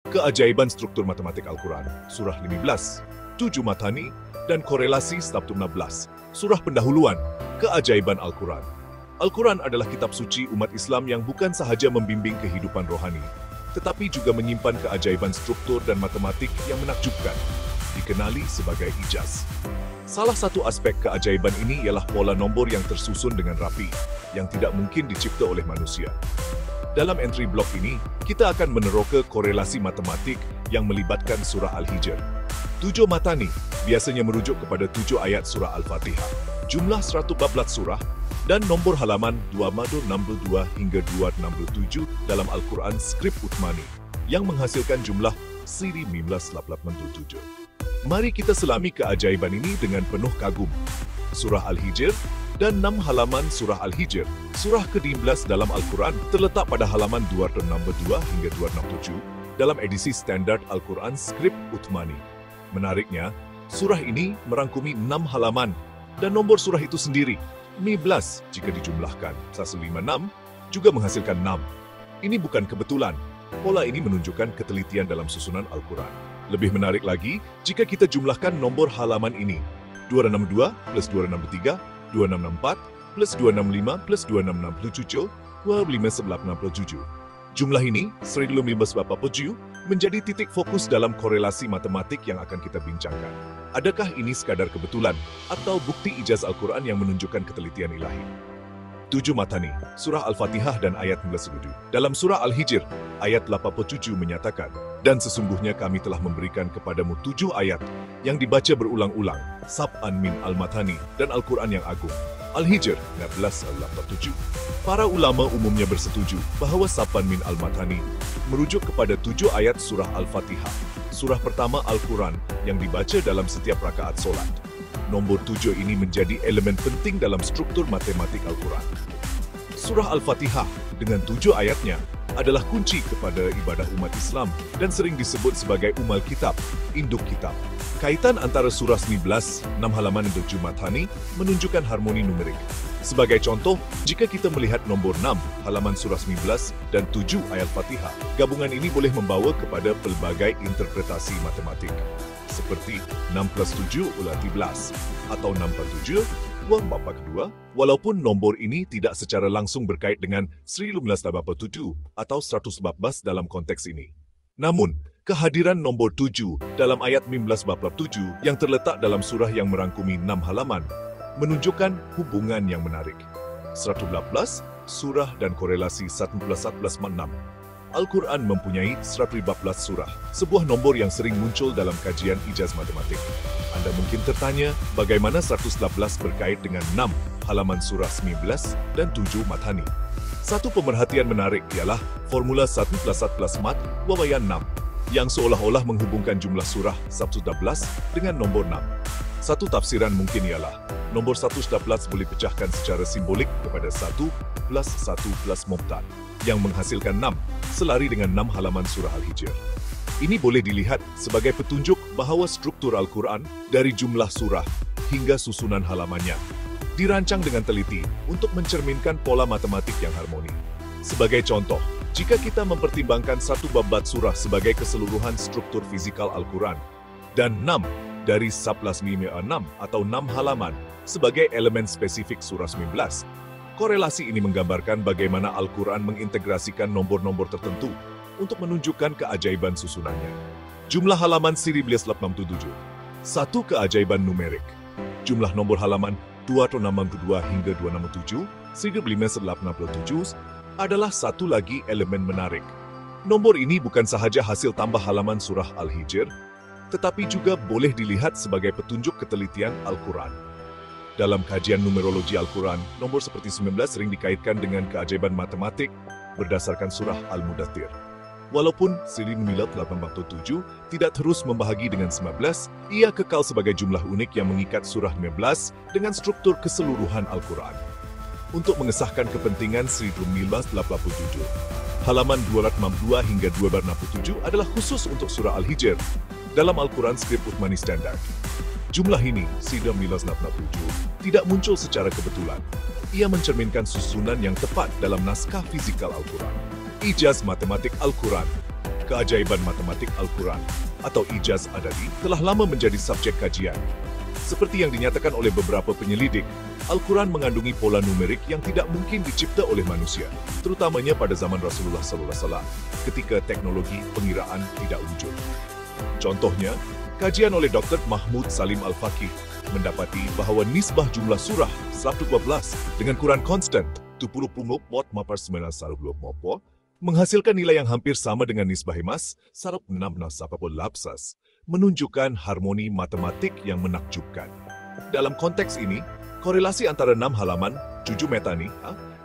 Keajaiban struktur matematik Al-Quran, Surah 15, 7 Matani, dan korelasi Sabtu 16, Surah pendahuluan, Keajaiban Al-Quran. Al-Quran adalah kitab suci umat Islam yang bukan sahaja membimbing kehidupan rohani, tetapi juga menyimpan keajaiban struktur dan matematik yang menakjubkan, dikenali sebagai ijaz. Salah satu aspek keajaiban ini ialah pola nombor yang tersusun dengan rapi, yang tidak mungkin dicipta oleh manusia. Dalam entry blok ini, kita akan meneroka korelasi matematik yang melibatkan surah Al-Hijr. 7 Matani biasanya merujuk kepada 7 ayat surah Al-Fatihah, jumlah 114 surah, dan nombor halaman 262 hingga 267 dalam Al-Quran skrip Uthmani, yang menghasilkan jumlah 1987. Mari kita selami keajaiban ini dengan penuh kagum. Surah Al-Hijr dan 6 halaman surah Al-Hijr, surah ke-12 dalam Al-Quran, terletak pada halaman 262 hingga 267 dalam edisi standar Al-Quran skrip Uthmani. Menariknya, surah ini merangkumi 6 halaman dan nomor surah itu sendiri, 15 jika dijumlahkan. 156 juga menghasilkan 6. Ini bukan kebetulan. Pola ini menunjukkan ketelitian dalam susunan Al-Quran. Lebih menarik lagi, jika kita jumlahkan nombor halaman ini, 262 plus 263, 264 plus 265 plus 2667, 2567. Jumlah ini, 1587, menjadi titik fokus dalam korelasi matematik yang akan kita bincangkan. Adakah ini sekadar kebetulan atau bukti ijaz Al-Quran yang menunjukkan ketelitian ilahi? 7 Matani, surah Al-Fatihah dan ayat 19. Dalam surah Al-Hijr, ayat 87 menyatakan, "Dan sesungguhnya kami telah memberikan kepadamu 7 ayat yang dibaca berulang-ulang, Sab'an min Al-Matani dan Al-Quran yang agung." Al-Hijr 19:87. Para ulama umumnya bersetuju bahawa Sab'an min Al-Matani merujuk kepada 7 ayat surah Al-Fatihah, surah pertama Al-Quran yang dibaca dalam setiap rakaat solat. Nombor 7 ini menjadi elemen penting dalam struktur matematik Al-Quran. Surah Al-Fatihah dengan 7 ayatnya adalah kunci kepada ibadah umat Islam dan sering disebut sebagai Ummul Kitab, induk kitab. Kaitan antara surah 19, 6 halaman untuk Matani menunjukkan harmoni numerik. Sebagai contoh, jika kita melihat nombor 6 halaman surah 19 dan 7 ayat Fatihah, gabungan ini boleh membawa kepada pelbagai interpretasi matematik. Seperti 6 plus 7 ulah 13, atau 6 per 7, 2 bapa kedua, walaupun nombor ini tidak secara langsung berkait dengan 1987 atau 114 dalam konteks ini. Namun, kehadiran nombor 7 dalam ayat 15 bab 7 yang terletak dalam surah yang merangkumi 6 halaman menunjukkan hubungan yang menarik. 114, surah dan korelasi 11-11-6. Al-Quran mempunyai 114 surah, sebuah nombor yang sering muncul dalam kajian ijaz matematik. Anda mungkin tertanya, bagaimana 114 berkait dengan 6 halaman surah 19 dan 7 Matani? Satu pemerhatian menarik ialah formula 1 plus 1 plus mat wawayan 6, yang seolah-olah menghubungkan jumlah surah 114 dengan nombor 6. Satu tafsiran mungkin ialah, nombor 114 boleh pecahkan secara simbolik kepada 1 plus 1 plus mubtad, yang menghasilkan 6, selari dengan 6 halaman surah Al-Hijr. Ini boleh dilihat sebagai petunjuk bahawa struktur Al-Quran dari jumlah surah hingga susunan halamannya dirancang dengan teliti untuk mencerminkan pola matematik yang harmoni. Sebagai contoh, jika kita mempertimbangkan satu bab surah sebagai keseluruhan struktur fizikal Al-Quran dan 6 dari 11 atau 6 halaman sebagai elemen spesifik surah 19, korelasi ini menggambarkan bagaimana Al-Quran mengintegrasikan nombor-nombor tertentu untuk menunjukkan keajaiban susunannya. Jumlah halaman 1987, satu keajaiban numerik. Jumlah nombor halaman 262 hingga 267, 1587 adalah satu lagi elemen menarik. Nombor ini bukan sahaja hasil tambah halaman surah Al-Hijr, tetapi juga boleh dilihat sebagai petunjuk ketelitian Al-Quran. Dalam kajian numerologi Al-Quran, nombor seperti 19 sering dikaitkan dengan keajaiban matematik berdasarkan surah Al-Mudaththir. Walaupun 1887 tidak terus membahagi dengan 19, ia kekal sebagai jumlah unik yang mengikat surah 19 dengan struktur keseluruhan Al-Quran. Untuk mengesahkan kepentingan 1987, halaman 262 hingga 267 adalah khusus untuk surah Al-Hijr dalam Al-Quran skrip Uthmani Standard. Jumlah ini, 1987, tidak muncul secara kebetulan. Ia mencerminkan susunan yang tepat dalam naskah fizikal Al-Quran. Ijaz matematik Al-Quran. Keajaiban matematik Al-Quran atau ijaz adadi telah lama menjadi subjek kajian. Seperti yang dinyatakan oleh beberapa penyelidik, Al-Quran mengandungi pola numerik yang tidak mungkin dicipta oleh manusia, terutamanya pada zaman Rasulullah SAW, ketika teknologi pengiraan tidak wujud. Contohnya, kajian oleh Dr. Mahmud Salim Al-Faqih mendapati bahawa nisbah jumlah surah 112 dengan Quran konstan 70.9 menghasilkan nilai yang hampir sama dengan nisbah emas 16.8 menunjukkan harmoni matematik yang menakjubkan. Dalam konteks ini, korelasi antara 6 halaman 7 metani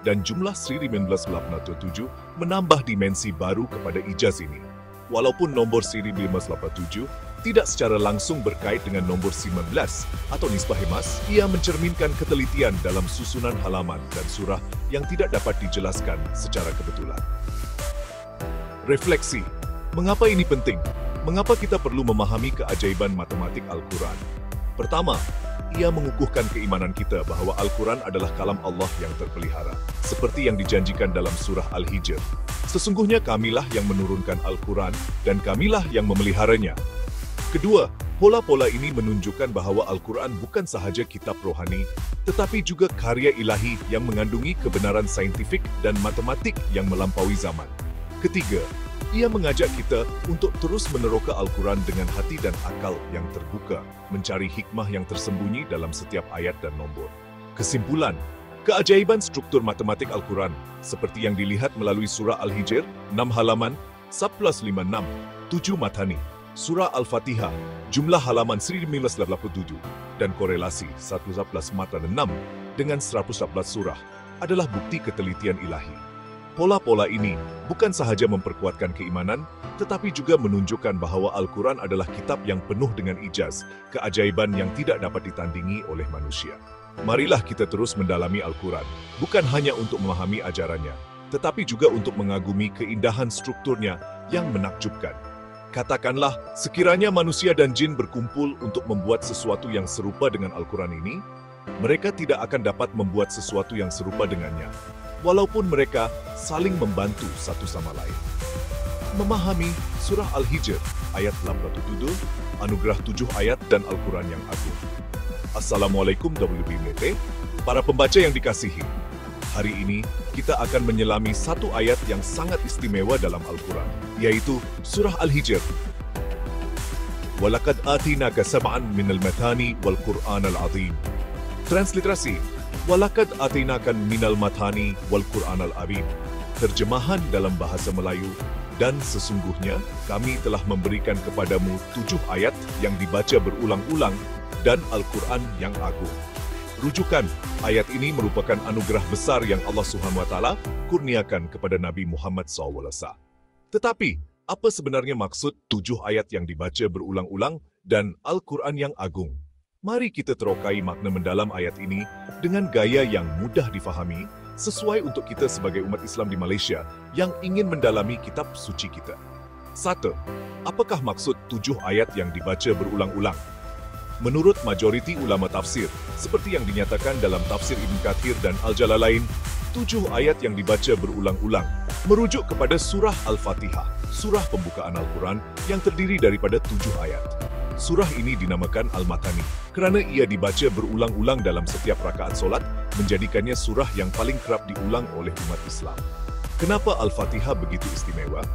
dan jumlah siri 1987 menambah dimensi baru kepada ijaz ini. Walaupun nombor siri 1587 tidak secara langsung berkait dengan nombor 19 atau nisbah emas, ia mencerminkan ketelitian dalam susunan halaman dan surah yang tidak dapat dijelaskan secara kebetulan. Refleksi. Mengapa ini penting? Mengapa kita perlu memahami keajaiban matematik Al-Quran? Pertama, ia mengukuhkan keimanan kita bahawa Al-Quran adalah kalam Allah yang terpelihara, seperti yang dijanjikan dalam surah Al-Hijr. Sesungguhnya kamilah yang menurunkan Al-Quran dan kamilah yang memeliharanya. Kedua, pola-pola ini menunjukkan bahawa Al-Quran bukan sahaja kitab rohani, tetapi juga karya ilahi yang mengandungi kebenaran saintifik dan matematik yang melampaui zaman. Ketiga, ia mengajak kita untuk terus meneroka Al-Quran dengan hati dan akal yang terbuka, mencari hikmah yang tersembunyi dalam setiap ayat dan nombor. Kesimpulan, keajaiban struktur matematik Al-Quran, seperti yang dilihat melalui surah Al-Hijr, 6 halaman, 1156, 7 matani, surah Al-Fatihah, jumlah halaman 1987, dan korelasi 111 matan 6 dengan 111 surah, adalah bukti ketelitian ilahi. Pola-pola ini bukan sahaja memperkuatkan keimanan, tetapi juga menunjukkan bahawa Al-Quran adalah kitab yang penuh dengan ijaz, keajaiban yang tidak dapat ditandingi oleh manusia. Marilah kita terus mendalami Al-Quran, bukan hanya untuk memahami ajarannya, tetapi juga untuk mengagumi keindahan strukturnya yang menakjubkan. Katakanlah, sekiranya manusia dan jin berkumpul untuk membuat sesuatu yang serupa dengan Al-Quran ini, mereka tidak akan dapat membuat sesuatu yang serupa dengannya, walaupun mereka saling membantu satu sama lain. Memahami surah Al-Hijr, ayat 87, anugerah 7 ayat dan Al-Quran yang agung. Assalamualaikum WBMT, para pembaca yang dikasihi. Hari ini, kita akan menyelami satu ayat yang sangat istimewa dalam Al-Quran, yaitu surah Al-Hijr. وَلَقَدْ آتِينَاكَ سَبْعًا مِنَ الْمَثَانِي وَالْقُرْآنَ الْعَظِيمِ. Transliterasi, Walakad atinakan minal matani wal Qur'an al-Azim. Terjemahan dalam bahasa Melayu, dan sesungguhnya kami telah memberikan kepadamu 7 ayat yang dibaca berulang-ulang dan Al-Quran yang agung. Rujukan, ayat ini merupakan anugerah besar yang Allah SWT kurniakan kepada Nabi Muhammad SAW. Tetapi, apa sebenarnya maksud 7 ayat yang dibaca berulang-ulang dan Al-Quran yang agung? Mari kita terokai makna mendalam ayat ini dengan gaya yang mudah difahami, sesuai untuk kita sebagai umat Islam di Malaysia yang ingin mendalami kitab suci kita. 1. Apakah maksud 7 ayat yang dibaca berulang-ulang? Menurut majoriti ulama tafsir, seperti yang dinyatakan dalam tafsir Ibn Kathir dan Al-Jalalain, 7 ayat yang dibaca berulang-ulang merujuk kepada surah Al-Fatihah, surah pembukaan Al-Quran yang terdiri daripada 7 ayat. Surah ini dinamakan Al-Matani kerana ia dibaca berulang-ulang dalam setiap rakaat solat, menjadikannya surah yang paling kerap diulang oleh umat Islam. Kenapa Al-Fatihah begitu istimewa?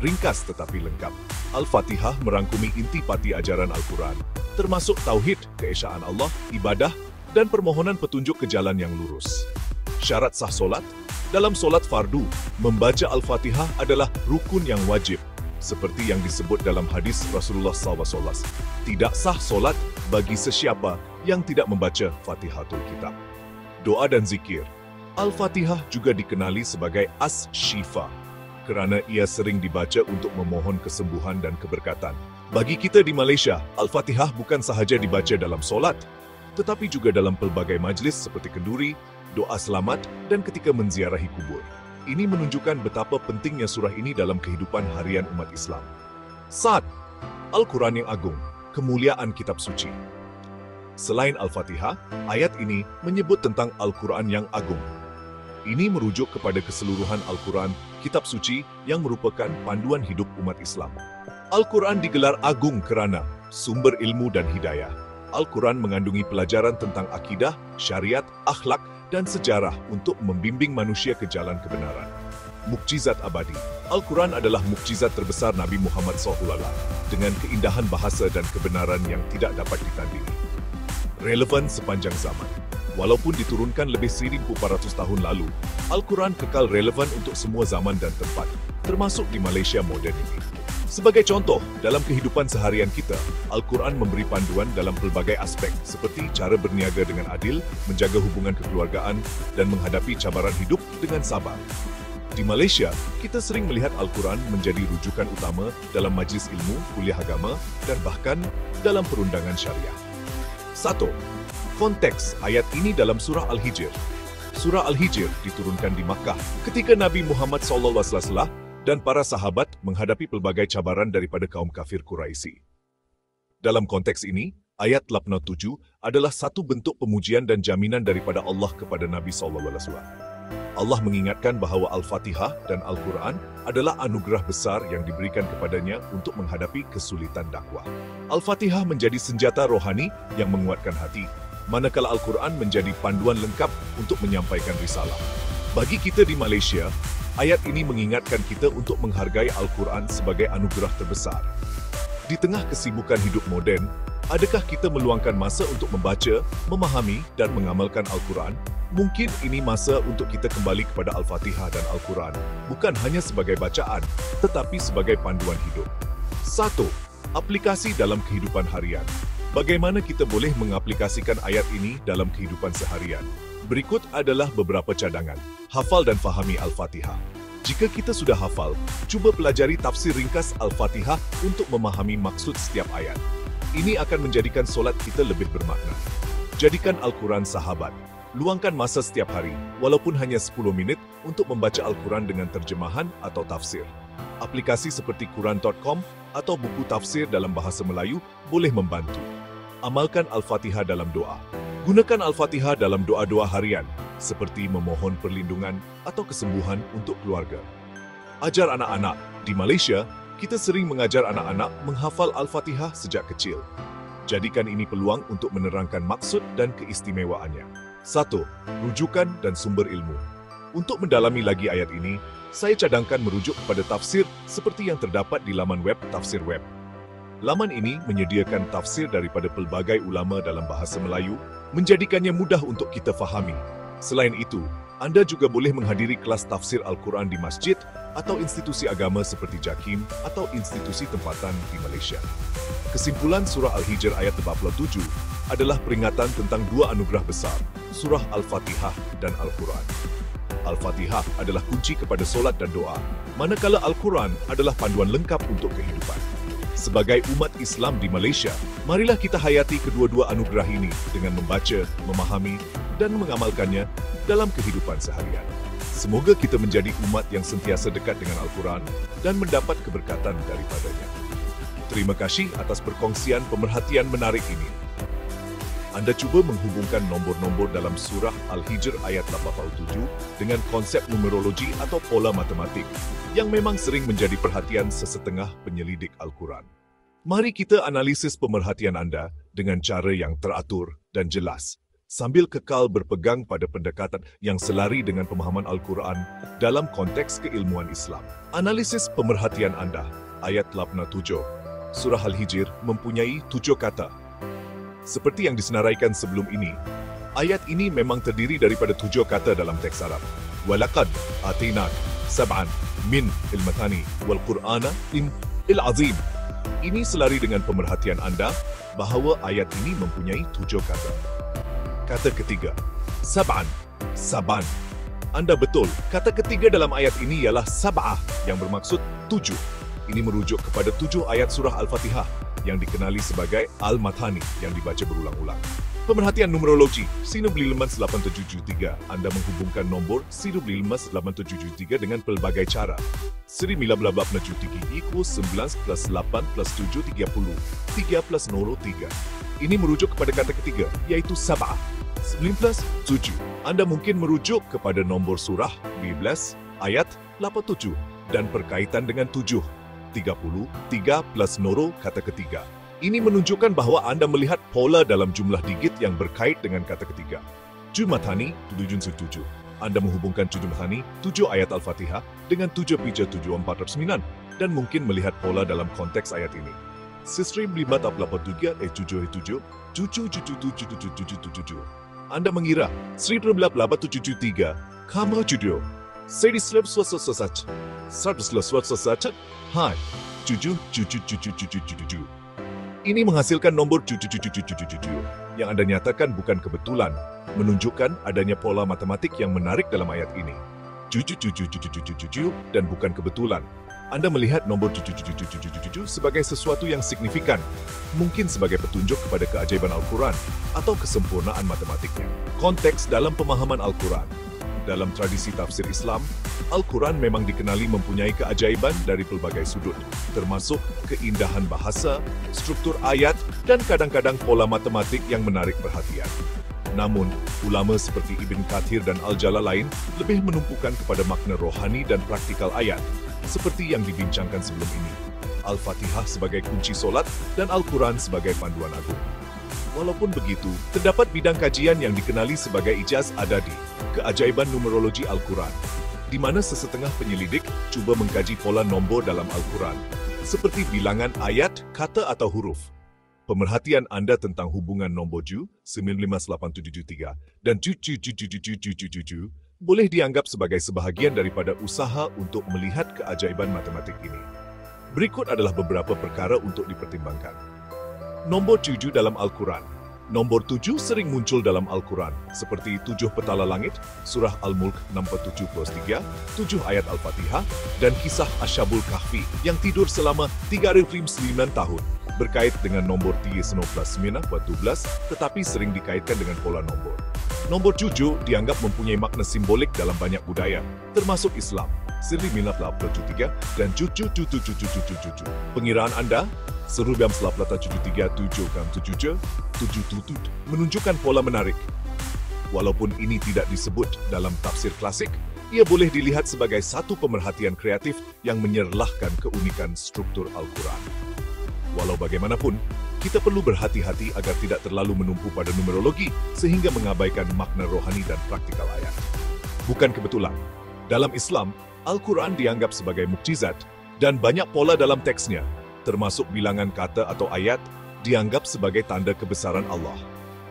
Ringkas tetapi lengkap. Al-Fatihah merangkumi intipati ajaran Al-Quran, termasuk tauhid, keesaan Allah, ibadah, dan permohonan petunjuk ke jalan yang lurus. Syarat sah solat? Dalam solat fardu, membaca Al-Fatihah adalah rukun yang wajib. Seperti yang disebut dalam hadis Rasulullah SAW, tidak sah solat bagi sesiapa yang tidak membaca Fatihatul Kitab. Doa dan zikir. Al-Fatihah juga dikenali sebagai As-Shifa, kerana ia sering dibaca untuk memohon kesembuhan dan keberkatan. Bagi kita di Malaysia, Al-Fatihah bukan sahaja dibaca dalam solat, tetapi juga dalam pelbagai majlis seperti kenduri, doa selamat, dan ketika menziarahi kubur. Ini menunjukkan betapa pentingnya surah ini dalam kehidupan harian umat Islam. 1. Al-Quran yang agung, kemuliaan kitab suci. Selain Al-Fatihah, ayat ini menyebut tentang Al-Quran yang agung. Ini merujuk kepada keseluruhan Al-Quran, kitab suci yang merupakan panduan hidup umat Islam. Al-Quran digelar agung kerana sumber ilmu dan hidayah. Al-Quran mengandungi pelajaran tentang akidah, syariat, akhlak, dan sejarah untuk membimbing manusia ke jalan kebenaran. Mukjizat abadi. Al-Quran adalah mukjizat terbesar Nabi Muhammad SAW dengan keindahan bahasa dan kebenaran yang tidak dapat ditandingi. Relevan sepanjang zaman. Walaupun diturunkan lebih 1,400 tahun lalu, Al-Quran kekal relevan untuk semua zaman dan tempat, termasuk di Malaysia moden ini. Sebagai contoh, dalam kehidupan seharian kita, Al-Quran memberi panduan dalam pelbagai aspek seperti cara berniaga dengan adil, menjaga hubungan kekeluargaan, dan menghadapi cabaran hidup dengan sabar. Di Malaysia, kita sering melihat Al-Quran menjadi rujukan utama dalam majlis ilmu, kuliah agama, dan bahkan dalam perundangan syariah. 1. Konteks ayat ini dalam Surah Al-Hijr. Surah Al-Hijr diturunkan di Makkah ketika Nabi Muhammad SAW dan para sahabat menghadapi pelbagai cabaran daripada kaum kafir Quraisy. Dalam konteks ini, ayat 87 adalah satu bentuk pemujian dan jaminan daripada Allah kepada Nabi SAW. Allah mengingatkan bahawa Al-Fatihah dan Al-Quran adalah anugerah besar yang diberikan kepadanya untuk menghadapi kesulitan dakwah. Al-Fatihah menjadi senjata rohani yang menguatkan hati, manakala Al-Quran menjadi panduan lengkap untuk menyampaikan risalah. Bagi kita di Malaysia, ayat ini mengingatkan kita untuk menghargai Al-Quran sebagai anugerah terbesar. Di tengah kesibukan hidup moden, adakah kita meluangkan masa untuk membaca, memahami dan mengamalkan Al-Quran? Mungkin ini masa untuk kita kembali kepada Al-Fatihah dan Al-Quran, bukan hanya sebagai bacaan, tetapi sebagai panduan hidup. 1. Aplikasi dalam kehidupan harian. Bagaimana kita boleh mengaplikasikan ayat ini dalam kehidupan seharian? Berikut adalah beberapa cadangan. Hafal dan fahami Al-Fatihah. Jika kita sudah hafal, cuba pelajari tafsir ringkas Al-Fatihah untuk memahami maksud setiap ayat. Ini akan menjadikan solat kita lebih bermakna. Jadikan Al-Quran sahabat. Luangkan masa setiap hari, walaupun hanya 10 minit, untuk membaca Al-Quran dengan terjemahan atau tafsir. Aplikasi seperti Quran.com atau buku tafsir dalam bahasa Melayu boleh membantu. Amalkan Al-Fatihah dalam doa. Gunakan Al-Fatihah dalam doa-doa harian, seperti memohon perlindungan atau kesembuhan untuk keluarga. Ajar anak-anak. Di Malaysia, kita sering mengajar anak-anak menghafal Al-Fatihah sejak kecil. Jadikan ini peluang untuk menerangkan maksud dan keistimewaannya. 1. Rujukan dan sumber ilmu. Untuk mendalami lagi ayat ini, saya cadangkan merujuk kepada tafsir seperti yang terdapat di laman web Tafsir Web. Laman ini menyediakan tafsir daripada pelbagai ulama dalam bahasa Melayu, menjadikannya mudah untuk kita fahami. Selain itu, anda juga boleh menghadiri kelas tafsir Al-Quran di masjid atau institusi agama seperti JAKIM atau institusi tempatan di Malaysia. Kesimpulan Surah Al-Hijr ayat 47 adalah peringatan tentang dua anugerah besar, Surah Al-Fatihah dan Al-Quran. Al-Fatihah adalah kunci kepada solat dan doa, manakala Al-Quran adalah panduan lengkap untuk kehidupan. Sebagai umat Islam di Malaysia, marilah kita hayati kedua-dua anugerah ini dengan membaca, memahami, dan mengamalkannya dalam kehidupan seharian. Semoga kita menjadi umat yang sentiasa dekat dengan Al-Quran dan mendapat keberkatan daripadanya. Terima kasih atas perkongsian pemerhatian menarik ini. Anda cuba menghubungkan nombor-nombor dalam Surah Al-Hijr ayat 87 dengan konsep numerologi atau pola matematik yang memang sering menjadi perhatian sesetengah penyelidik Al-Quran. Mari kita analisis pemerhatian anda dengan cara yang teratur dan jelas, sambil kekal berpegang pada pendekatan yang selari dengan pemahaman Al-Quran dalam konteks keilmuan Islam. Analisis pemerhatian anda, ayat 87. Surah Al-Hijr mempunyai 7 kata. Seperti yang disenaraikan sebelum ini, ayat ini memang terdiri daripada 7 kata dalam teks Arab. Walaqad atinak sab'an min al-mathani wal Qur'ana al-azim. Ini selari dengan pemerhatian anda bahawa ayat ini mempunyai 7 kata. Kata ketiga, sab'an, saban. Anda betul, kata ketiga dalam ayat ini ialah sab'ah yang bermaksud 7. Ini merujuk kepada 7 ayat surah Al-Fatihah yang dikenali sebagai Al-Mathani yang dibaca berulang-ulang. Pemerhatian numerologi, 95873. Anda menghubungkan nombor 95873 dengan pelbagai cara. 95873 equals 9 plus 8 plus 7, 30. 3 plus 0, 3. Ini merujuk kepada kata ketiga, iaitu Sab'ah. 9 plus 7. Anda mungkin merujuk kepada nombor surah 12, ayat 87, dan berkaitan dengan 7, 33 plus noro kata ketiga. Ini menunjukkan bahawa Anda melihat pola dalam jumlah digit yang berkait dengan kata ketiga. Jumatani 7 Anda menghubungkan 7 Matani 7 ayat Al-Fatihah dengan 7 Pija 7409 dan mungkin melihat pola dalam konteks ayat ini. Sistrim 583 7 Anda mengira Sri 873 Kama Judio Sedi Slep Swasasasach Sardusla Swasasach Hai 7 Ini menghasilkan nombor 7 yang Anda nyatakan bukan kebetulan, menunjukkan adanya pola matematik yang menarik dalam ayat ini. 7 dan bukan kebetulan. Anda melihat nombor 7 sebagai sesuatu yang signifikan, mungkin sebagai petunjuk kepada keajaiban Al-Quran atau kesempurnaan matematiknya. Konteks dalam pemahaman Al-Quran. Dalam tradisi tafsir Islam, Al-Quran memang dikenali mempunyai keajaiban dari pelbagai sudut, termasuk keindahan bahasa, struktur ayat, dan kadang-kadang pola matematik yang menarik perhatian. Namun, ulama seperti Ibn Kathir dan Al-Jalalain lebih menumpukan kepada makna rohani dan praktikal ayat, seperti yang dibincangkan sebelum ini. Al-Fatihah sebagai kunci solat dan Al-Quran sebagai panduan agung. Walaupun begitu, terdapat bidang kajian yang dikenali sebagai ijaz adadi, keajaiban numerologi Al-Quran, di mana sesetengah penyelidik cuba mengkaji pola nombor dalam Al-Quran, seperti bilangan ayat, kata atau huruf. Pemerhatian Anda tentang hubungan nombor 7, 95873 dan 7 boleh dianggap sebagai sebahagian daripada usaha untuk melihat keajaiban matematik ini. Berikut adalah beberapa perkara untuk dipertimbangkan. Nombor 7 dalam Al-Quran. Nombor 7 sering muncul dalam Al-Quran, seperti 7 petala langit, surah Al-Mulk 67+3, 7 ayat Al-Fatihah, dan kisah Ashabul Kahfi yang tidur selama 3,9 tahun, berkait dengan nombor 3/9/12, tetapi sering dikaitkan dengan pola nombor. Nombor 7 dianggap mempunyai makna simbolik dalam banyak budaya, termasuk Islam, Siri Minat 83, dan 7. Pengiraan Anda? Serubiam Selaplata 737 menunjukkan pola menarik. Walaupun ini tidak disebut dalam tafsir klasik, ia boleh dilihat sebagai satu pemerhatian kreatif yang menyerlahkan keunikan struktur Al-Quran. Walau bagaimanapun, kita perlu berhati-hati agar tidak terlalu menumpu pada numerologi sehingga mengabaikan makna rohani dan praktikal ayat. Bukan kebetulan, dalam Islam, Al-Quran dianggap sebagai mukjizat dan banyak pola dalam teksnya, termasuk bilangan kata atau ayat, dianggap sebagai tanda kebesaran Allah.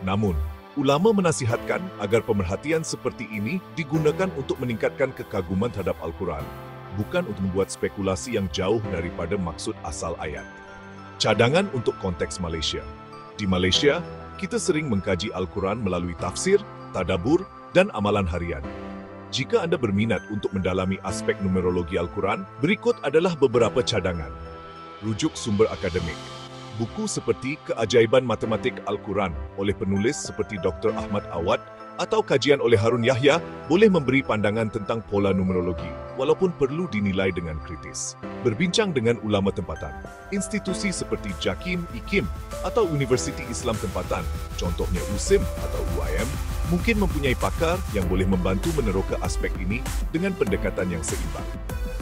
Namun, ulama menasihatkan agar pemerhatian seperti ini digunakan untuk meningkatkan kekaguman terhadap Al-Quran, bukan untuk membuat spekulasi yang jauh daripada maksud asal ayat. Cadangan untuk konteks Malaysia. Di Malaysia, kita sering mengkaji Al-Quran melalui tafsir, tadabbur, dan amalan harian. Jika Anda berminat untuk mendalami aspek numerologi Al-Quran, berikut adalah beberapa cadangan. Rujuk sumber akademik. Buku seperti Keajaiban Matematik Al-Quran oleh penulis seperti Dr. Ahmad Awad atau kajian oleh Harun Yahya boleh memberi pandangan tentang pola numerologi, walaupun perlu dinilai dengan kritis. Berbincang dengan ulama tempatan. Institusi seperti JAKIM, IKIM, atau Universiti Islam tempatan, contohnya USIM atau UIM, mungkin mempunyai pakar yang boleh membantu meneroka aspek ini dengan pendekatan yang seimbang.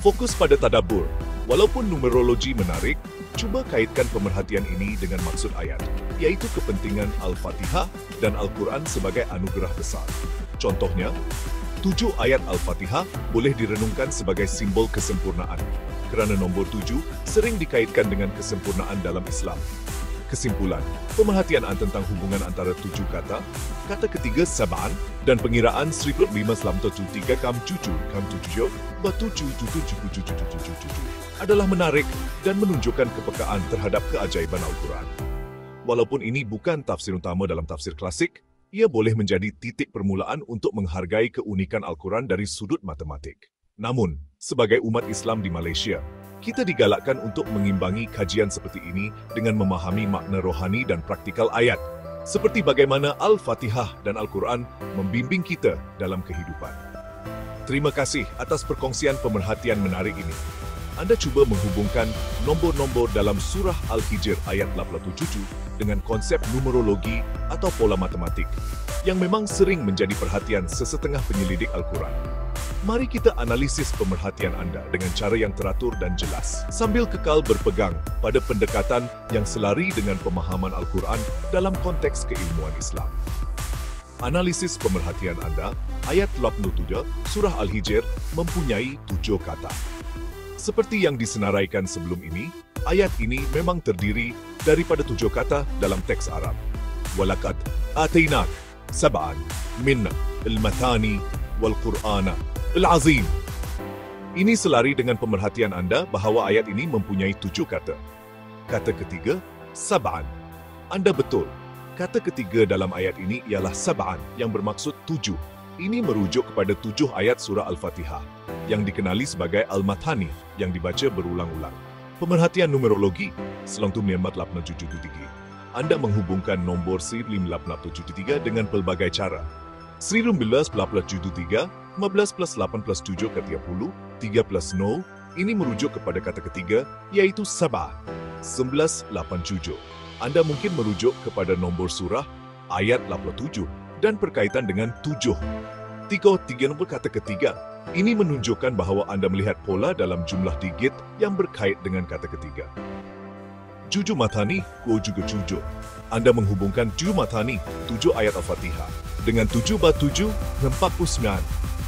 Fokus pada tadabbur. Walaupun numerologi menarik, cuba kaitkan pemerhatian ini dengan maksud ayat, yaitu kepentingan Al-Fatihah dan Al-Quran sebagai anugerah besar. Contohnya, 7 ayat Al-Fatihah boleh direnungkan sebagai simbol kesempurnaan, kerana nombor 7 sering dikaitkan dengan kesempurnaan dalam Islam. Kesimpulan, pemerhatian tentang hubungan antara 7 kata ketiga sab'an, dan pengiraan 1573 kam 7 batu 7 adalah menarik dan menunjukkan kepekaan terhadap keajaiban Al-Quran. Walaupun ini bukan tafsir utama dalam tafsir klasik, ia boleh menjadi titik permulaan untuk menghargai keunikan Al-Quran dari sudut matematik. Namun, sebagai umat Islam di Malaysia, kita digalakkan untuk mengimbangi kajian seperti ini dengan memahami makna rohani dan praktikal ayat, seperti bagaimana Al-Fatihah dan Al-Quran membimbing kita dalam kehidupan. Terima kasih atas perkongsian pemerhatian menarik ini. Anda cuba menghubungkan nombor-nombor dalam surah Al-Hijr ayat 87 dengan konsep numerologi atau pola matematik yang memang sering menjadi perhatian sesetengah penyelidik Al-Quran. Mari kita analisis pemerhatian anda dengan cara yang teratur dan jelas, sambil kekal berpegang pada pendekatan yang selari dengan pemahaman Al-Quran dalam konteks keilmuan Islam. Analisis pemerhatian anda, ayat 87, Surah Al-Hijr mempunyai 7 kata. Seperti yang disenaraikan sebelum ini, ayat ini memang terdiri daripada 7 kata dalam teks Arab. Walaqad atainak sab'an min al-mathani wal-Qur'ana al-azim. Ini selari dengan pemerhatian anda bahawa ayat ini mempunyai 7 kata. Kata ketiga, sab'an. Anda betul. Kata ketiga dalam ayat ini ialah sab'an yang bermaksud 7. Ini merujuk kepada 7 ayat surah Al-Fatihah yang dikenali sebagai Al-Mathani yang dibaca berulang-ulang. Pemerhatian numerologi, selangtu Miamat 8773. Anda menghubungkan nombor 1573 dengan pelbagai cara. 1973, 15 plus 8 plus 7 ke 30, 3 plus 0, ini merujuk kepada kata ketiga, iaitu Sabah, 1187. Anda mungkin merujuk kepada nombor surah, ayat 87, dan berkaitan dengan 7. 3 nombor kata ketiga, ini menunjukkan bahawa Anda melihat pola dalam jumlah digit yang berkait dengan kata ketiga. Juju Mathani, juga 7. Anda menghubungkan Juju Mathani, 7 ayat Al-Fatihah, dengan 7 × 7, 49,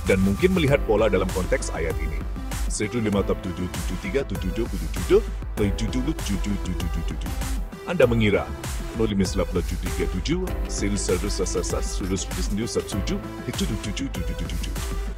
dan mungkin melihat pola dalam konteks ayat ini. 1577737777 7777. Anda mengira 0158737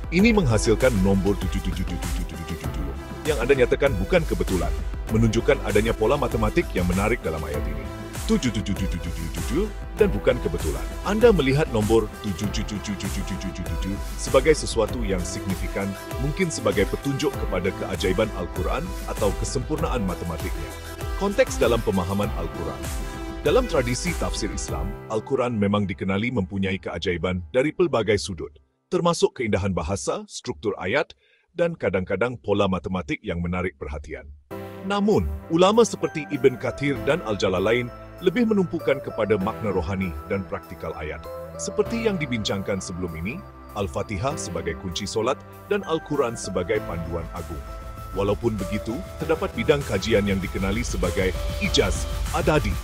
ini menghasilkan nombor 777777 yang Anda nyatakan bukan kebetulan, menunjukkan adanya pola matematik yang menarik dalam ayat ini. 777777 dan bukan kebetulan. Anda melihat nombor 777777 sebagai sesuatu yang signifikan, mungkin sebagai petunjuk kepada keajaiban Al-Quran atau kesempurnaan matematiknya. Konteks dalam pemahaman Al-Quran. Dalam tradisi tafsir Islam, Al-Quran memang dikenali mempunyai keajaiban dari pelbagai sudut, termasuk keindahan bahasa, struktur ayat, dan kadang-kadang pola matematik yang menarik perhatian. Namun, ulama seperti Ibn Kathir dan Al-Jalalain lebih menumpukan kepada makna rohani dan praktikal ayat. Seperti yang dibincangkan sebelum ini, Al-Fatihah sebagai kunci solat dan Al-Quran sebagai panduan agung. Walaupun begitu, terdapat bidang kajian yang dikenali sebagai ijaz adadi,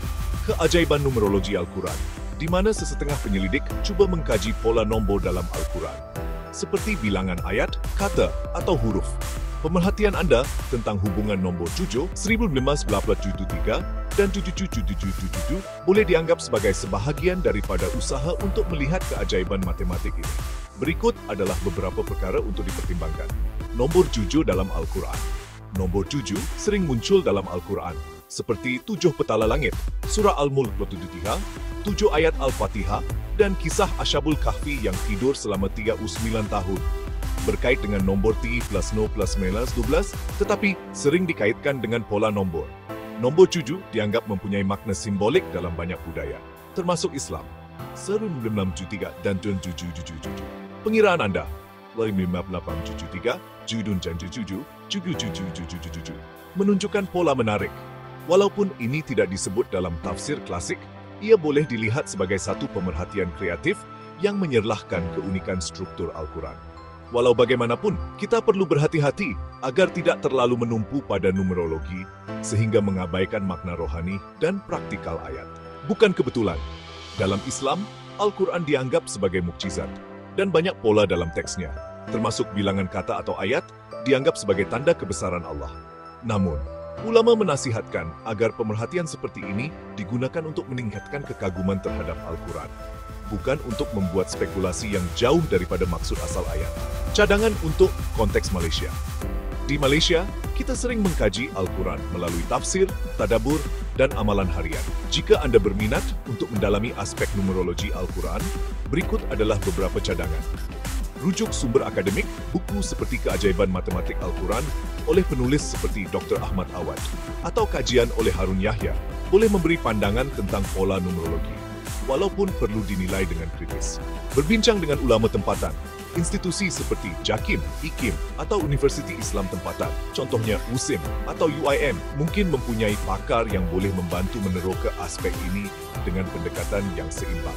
keajaiban numerologi Al-Quran, di mana sesetengah penyelidik cuba mengkaji pola nombor dalam Al-Quran, seperti bilangan ayat, kata, atau huruf. Pemerhatian Anda tentang hubungan nombor 7, 1573 dan 77777 boleh dianggap sebagai sebahagian daripada usaha untuk melihat keajaiban matematik ini. Berikut adalah beberapa perkara untuk dipertimbangkan. Nombor 7 dalam Al-Quran. Nombor 7 sering muncul dalam Al-Quran, seperti 7 petala langit, surah Al-Mulk 73, 7 ayat Al-Fatihah, dan kisah Ashabul Kahfi yang tidur selama 39 tahun. Berkait dengan nombor T plus 0 plus minus 12, tetapi sering dikaitkan dengan pola nombor. Nombor 7 dianggap mempunyai makna simbolik dalam banyak budaya, termasuk Islam. 1673 dan 777. Pengiraan Anda, 5873, Judun dan 77777 menunjukkan pola menarik. Walaupun ini tidak disebut dalam tafsir klasik, ia boleh dilihat sebagai satu pemerhatian kreatif yang menyerlahkan keunikan struktur Al-Quran. Walau bagaimanapun, kita perlu berhati-hati agar tidak terlalu menumpu pada numerologi sehingga mengabaikan makna rohani dan praktikal ayat. Bukan kebetulan, dalam Islam, Al-Quran dianggap sebagai mukjizat dan banyak pola dalam teksnya, termasuk bilangan kata atau ayat, dianggap sebagai tanda kebesaran Allah. Namun, ulama menasihatkan agar pemerhatian seperti ini digunakan untuk meningkatkan kekaguman terhadap Al-Quran, bukan untuk membuat spekulasi yang jauh daripada maksud asal ayat. Cadangan untuk konteks Malaysia. Di Malaysia, kita sering mengkaji Al-Quran melalui tafsir, tadabbur, dan amalan harian. Jika Anda berminat untuk mendalami aspek numerologi Al-Quran, berikut adalah beberapa cadangan. Rujuk sumber akademik, buku seperti Keajaiban Matematik Al-Quran oleh penulis seperti Dr. Ahmad Awad, atau kajian oleh Harun Yahya, boleh memberi pandangan tentang pola numerologi, walaupun perlu dinilai dengan kritis. Berbincang dengan ulama tempatan, institusi seperti JAKIM, IKIM, atau Universiti Islam tempatan, contohnya USIM atau UIM, mungkin mempunyai pakar yang boleh membantu meneroka aspek ini dengan pendekatan yang seimbang.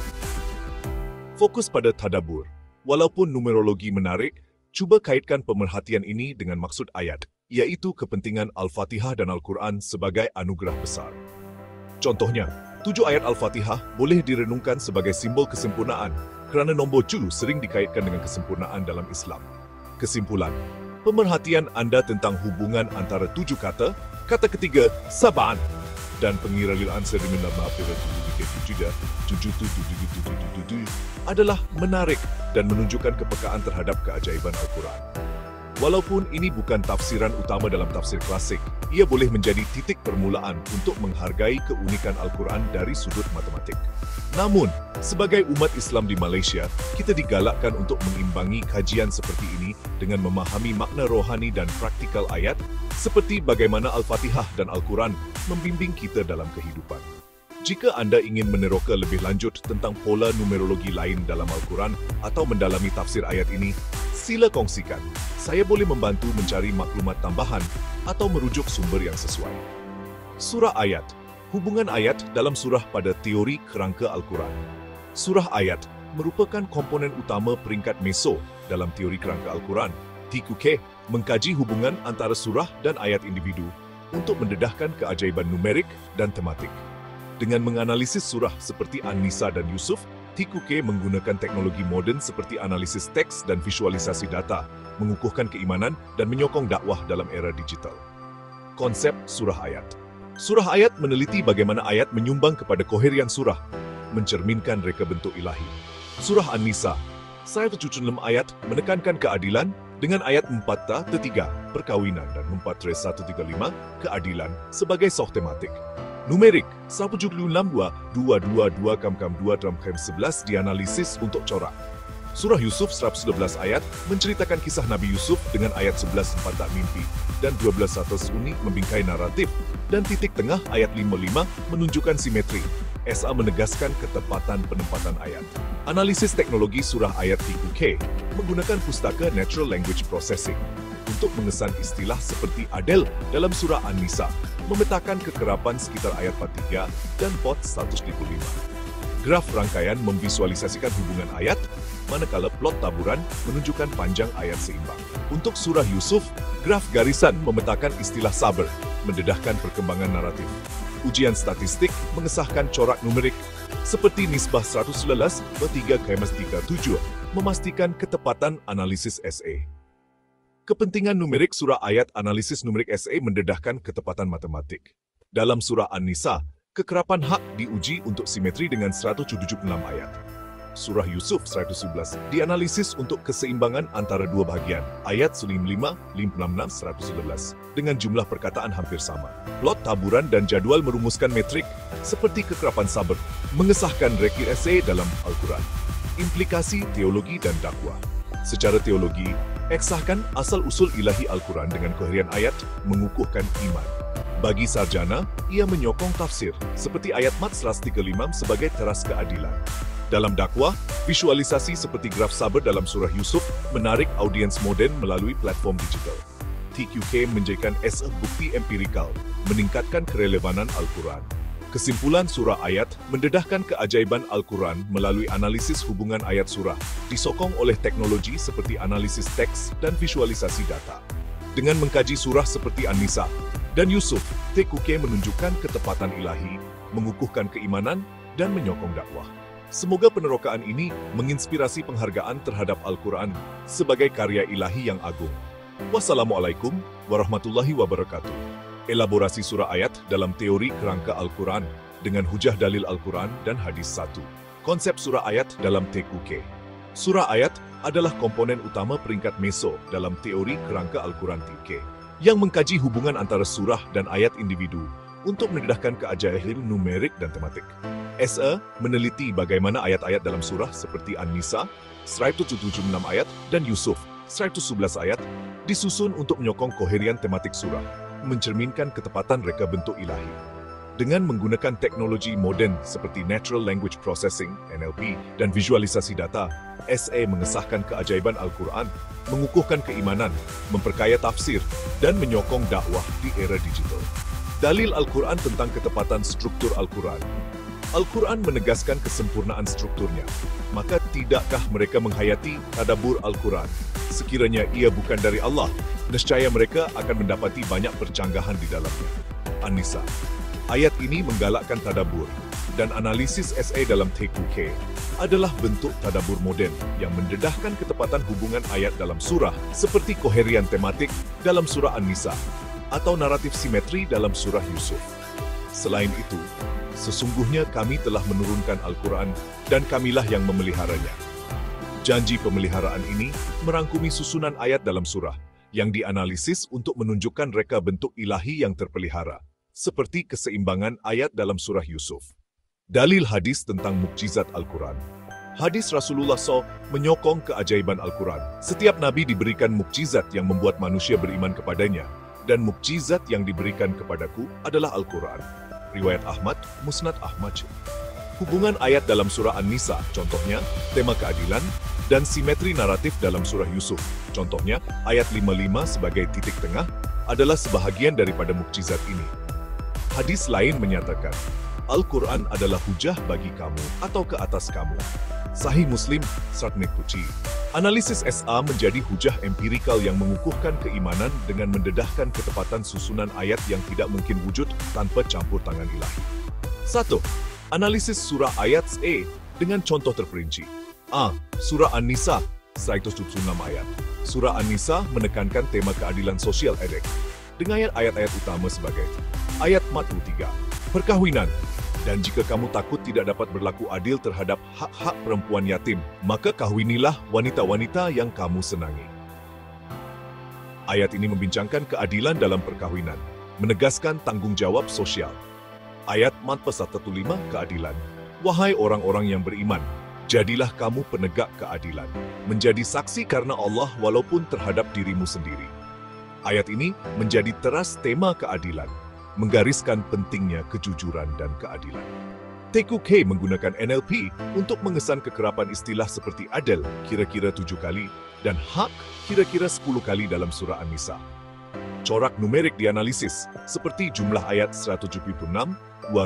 Fokus pada tadabbur. Walaupun numerologi menarik, Cuba kaitkan pemerhatian ini dengan maksud ayat, iaitu kepentingan Al-Fatihah dan Al-Quran sebagai anugerah besar. Contohnya, 7 ayat Al-Fatihah boleh direnungkan sebagai simbol kesempurnaan kerana nombor 7 sering dikaitkan dengan kesempurnaan dalam Islam. Kesimpulan, pemerhatian anda tentang hubungan antara 7 kata, kata ketiga, sab'an, dan pengira lil ansar min al-ma'firah adalah menarik dan menunjukkan kepekaan terhadap keajaiban Al-Quran. Walaupun ini bukan tafsiran utama dalam tafsir klasik, ia boleh menjadi titik permulaan untuk menghargai keunikan Al-Quran dari sudut matematik. Namun, sebagai umat Islam di Malaysia, kita digalakkan untuk mengimbangi kajian seperti ini dengan memahami makna rohani dan praktikal ayat, seperti bagaimana Al-Fatihah dan Al-Quran membimbing kita dalam kehidupan. Jika anda ingin meneroka lebih lanjut tentang pola numerologi lain dalam Al-Quran atau mendalami tafsir ayat ini, sila kongsikan. Saya boleh membantu mencari maklumat tambahan atau merujuk sumber yang sesuai. Surah ayat. Hubungan ayat dalam surah pada teori kerangka Al-Quran. Surah ayat merupakan komponen utama peringkat meso dalam teori kerangka Al-Quran. TQK mengkaji hubungan antara surah dan ayat individu untuk mendedahkan keajaiban numerik dan tematik. Dengan menganalisis surah seperti An-Nisa dan Yusuf, TQK menggunakan teknologi moden seperti analisis teks dan visualisasi data, mengukuhkan keimanan dan menyokong dakwah dalam era digital. Konsep surah ayat. Surah ayat meneliti bagaimana ayat menyumbang kepada koherian surah, mencerminkan reka bentuk ilahi. Surah An-Nisa, 176 ayat menekankan keadilan dengan ayat 4-3, perkawinan, dan 4-135, keadilan sebagai soh tematik. Numerik, 176-222 kam 2-11 dianalisis untuk corak. Surah Yusuf 111 ayat menceritakan kisah Nabi Yusuf dengan ayat 11 tak mimpi dan 12 uni membingkai naratif dan titik tengah ayat 55 menunjukkan simetri. SA menegaskan ketepatan penempatan ayat. Analisis teknologi surah ayat TQK menggunakan pustaka Natural Language Processing untuk mengesan istilah seperti adel dalam surah An-Nisa, memetakan kekerapan sekitar ayat 43 dan pot 155. Graf rangkaian memvisualisasikan hubungan ayat, manakala plot taburan menunjukkan panjang ayat seimbang. Untuk surah Yusuf, graf garisan memetakan istilah sabar, mendedahkan perkembangan naratif. Ujian statistik mengesahkan corak numerik, seperti nisbah 111/3,37, memastikan ketepatan analisis SA. Kepentingan numerik surah ayat analisis numerik SA mendedahkan ketepatan matematik. Dalam surah An-Nisa, kekerapan hak diuji untuk simetri dengan 176 ayat. Surah Yusuf 111 dianalisis untuk keseimbangan antara dua bahagian, ayat 155, 156, 111, dengan jumlah perkataan hampir sama. Plot taburan dan jadual merumuskan metrik, seperti kekerapan sabar, mengesahkan reki SA dalam Al-Quran. Implikasi teologi dan dakwah. Secara teologi, eksahkan asal-usul ilahi Al-Quran dengan koherian ayat mengukuhkan iman. Bagi sarjana, ia menyokong tafsir, seperti ayat Mat 135 sebagai teras keadilan. Dalam dakwah, visualisasi seperti graf sabar dalam surah Yusuf menarik audiens moden melalui platform digital. TQK menjadikan SA bukti empirikal, meningkatkan kerelevanan Al-Quran. Kesimpulan surah ayat mendedahkan keajaiban Al-Quran melalui analisis hubungan ayat surah, disokong oleh teknologi seperti analisis teks dan visualisasi data. Dengan mengkaji surah seperti An-Nisa dan Yusuf, TQK menunjukkan ketepatan ilahi, mengukuhkan keimanan, dan menyokong dakwah. Semoga penerokaan ini menginspirasi penghargaan terhadap Al-Quran sebagai karya ilahi yang agung. Wassalamualaikum warahmatullahi wabarakatuh. Elaborasi surah ayat dalam teori kerangka Al-Quran dengan hujah dalil Al-Quran dan hadis 1. Konsep surah ayat dalam TQK. Surah ayat adalah komponen utama peringkat meso dalam teori kerangka Al-Quran TQK, yang mengkaji hubungan antara surah dan ayat individu untuk mendedahkan keajaiban numerik dan tematik. SA meneliti bagaimana ayat-ayat dalam surah seperti An-Nisa, 176 ayat, dan Yusuf, 111 ayat, disusun untuk menyokong koherian tematik surah, mencerminkan ketepatan reka bentuk ilahi. Dengan menggunakan teknologi moden seperti Natural Language Processing, NLP, dan visualisasi data, SA mengesahkan keajaiban Al-Quran, mengukuhkan keimanan, memperkaya tafsir, dan menyokong dakwah di era digital. Dalil Al-Quran tentang ketepatan struktur Al-Quran. Al-Quran menegaskan kesempurnaan strukturnya, maka tidakkah mereka menghayati tadabbur Al-Quran Sekiranya ia bukan dari Allah, nescaya mereka akan mendapati banyak percanggahan di dalamnya. An-Nisa. Ayat ini menggalakkan tadabbur, dan analisis SA dalam TQK adalah bentuk tadabbur moden yang mendedahkan ketepatan hubungan ayat dalam surah seperti koherian tematik dalam surah An-Nisa atau naratif simetri dalam surah Yusuf. Selain itu, sesungguhnya kami telah menurunkan Al-Quran dan kamilah yang memeliharanya. Janji pemeliharaan ini merangkumi susunan ayat dalam surah yang dianalisis untuk menunjukkan reka bentuk ilahi yang terpelihara, seperti keseimbangan ayat dalam surah Yusuf. Dalil hadis tentang mukjizat Al-Quran. Hadis Rasulullah SAW menyokong keajaiban Al-Quran. Setiap nabi diberikan mukjizat yang membuat manusia beriman kepadanya, dan mukjizat yang diberikan kepadaku adalah Al-Quran. Riwayat Ahmad, Musnad Ahmad. Hubungan ayat dalam surah An-Nisa, contohnya tema keadilan, dan simetri naratif dalam surah Yusuf, contohnya ayat 55 sebagai titik tengah, adalah sebahagian daripada mukjizat ini. Hadis lain menyatakan, Al-Quran adalah hujah bagi kamu atau ke atas kamu. Sahih Muslim, Surat Nekuci. Analisis SA menjadi hujah empirikal yang mengukuhkan keimanan dengan mendedahkan ketepatan susunan ayat yang tidak mungkin wujud tanpa campur tangan ilahi. 1. Analisis surah ayat E dengan contoh terperinci. A. Surah An-Nisa, 176 ayat. Surah An-Nisa menekankan tema keadilan sosial edek, dengan ayat-ayat utama sebagai ayat 43, perkawinan, dan jika kamu takut tidak dapat berlaku adil terhadap hak-hak perempuan yatim, maka kawinilah wanita-wanita yang kamu senangi. Ayat ini membincangkan keadilan dalam perkawinan, menegaskan tanggung jawab sosial. Ayat 415 keadilan. Wahai orang-orang yang beriman, jadilah kamu penegak keadilan, menjadi saksi karena Allah walaupun terhadap dirimu sendiri. Ayat ini menjadi teras tema keadilan, menggariskan pentingnya kejujuran dan keadilan. TQK menggunakan NLP untuk mengesan kekerapan istilah seperti adil kira-kira 7 kali dan hak kira-kira 10 kali dalam surah An-Nisa. Corak numerik dianalisis seperti jumlah ayat 176, 2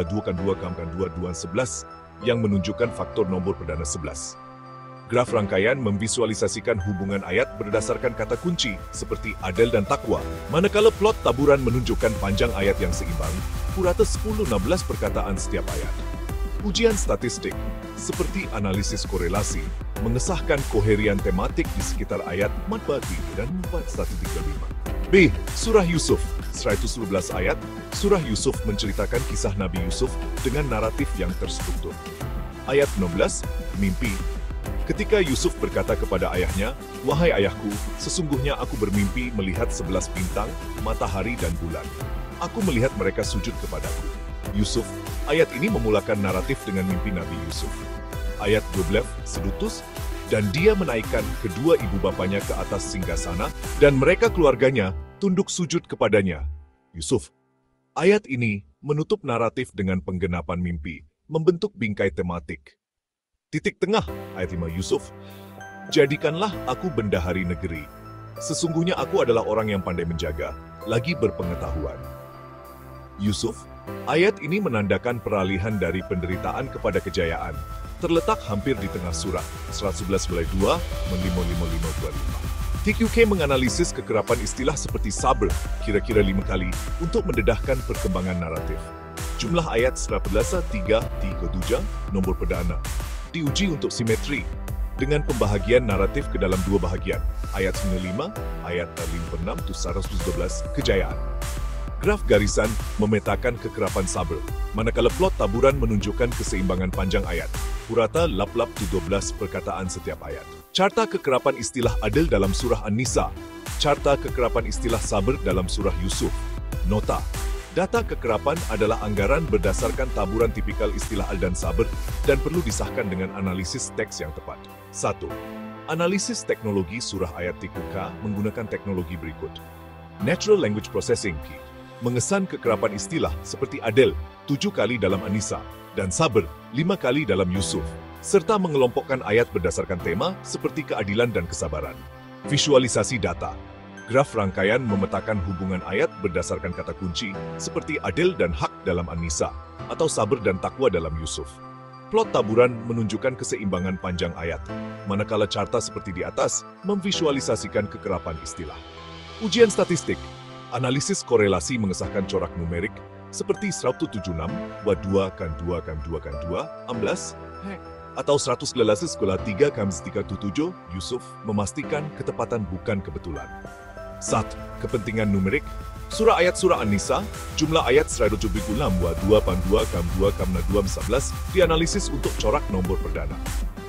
yang menunjukkan faktor nombor perdana 11. Graf rangkaian memvisualisasikan hubungan ayat berdasarkan kata kunci seperti adil dan takwa, manakala plot taburan menunjukkan panjang ayat yang seimbang, purata 10-16 perkataan setiap ayat. Ujian statistik, seperti analisis korelasi, mengesahkan koherian tematik di sekitar ayat 43 dan 4135. B. Surah Yusuf, 111 ayat. Surah Yusuf menceritakan kisah Nabi Yusuf dengan naratif yang terstruktur. Ayat 16, mimpi. Ketika Yusuf berkata kepada ayahnya, "Wahai ayahku, sesungguhnya aku bermimpi melihat 11 bintang, matahari dan bulan. Aku melihat mereka sujud kepadaku." Yusuf, ayat ini memulakan naratif dengan mimpi Nabi Yusuf. Ayat 12, sedutus, dan dia menaikkan kedua ibu bapanya ke atas singgasana, dan mereka keluarganya tunduk sujud kepadanya. Yusuf. Ayat ini menutup naratif dengan penggenapan mimpi, membentuk bingkai tematik. Titik tengah, ayat 5 Yusuf. Jadikanlah aku bendahari negeri. Sesungguhnya aku adalah orang yang pandai menjaga, lagi berpengetahuan. Yusuf, ayat ini menandakan peralihan dari penderitaan kepada kejayaan. Terletak hampir di tengah surah, 111:2, 55:25. TQK menganalisis kekerapan istilah seperti sabar, kira-kira 5 kali, untuk mendedahkan perkembangan naratif. Jumlah ayat 113:3-7, nomor perdana. Diuji untuk simetri, dengan pembahagian naratif ke dalam 2 bahagian, ayat 95, ayat 56-112, kejayaan. Graf garisan memetakan kekerapan sabar, manakala plot taburan menunjukkan keseimbangan panjang ayat, purata 12 perkataan setiap ayat. Carta kekerapan istilah adil dalam surah An-Nisa, carta kekerapan istilah sabar dalam surah Yusuf. Nota, data kekerapan adalah anggaran berdasarkan taburan tipikal istilah adil dan sabar dan perlu disahkan dengan analisis teks yang tepat. 1. Analisis teknologi surah ayat TQK menggunakan teknologi berikut. Natural Language Processing Key mengesan kekerapan istilah seperti adil 7 kali dalam An-Nisa dan sabar 5 kali dalam Yusuf, serta mengelompokkan ayat berdasarkan tema seperti keadilan dan kesabaran. Visualisasi data. Graf rangkaian memetakan hubungan ayat berdasarkan kata kunci seperti adil dan hak dalam An-Nisa atau sabar dan takwa dalam Yusuf. Plot taburan menunjukkan keseimbangan panjang ayat, manakala carta seperti di atas memvisualisasikan kekerapan istilah. Ujian statistik, analisis korelasi mengesahkan corak numerik seperti 176, 2 kan 2 kan 2 kan 2, 16, atau 111 sekolah 3 kan 377, Yusuf memastikan ketepatan bukan kebetulan. 1. Kepentingan numerik. Surah ayat Surah An-Nisa, jumlah ayat 176 wa 2 pan 2 kam 2 kam 2 11 dianalisis untuk corak nombor perdana.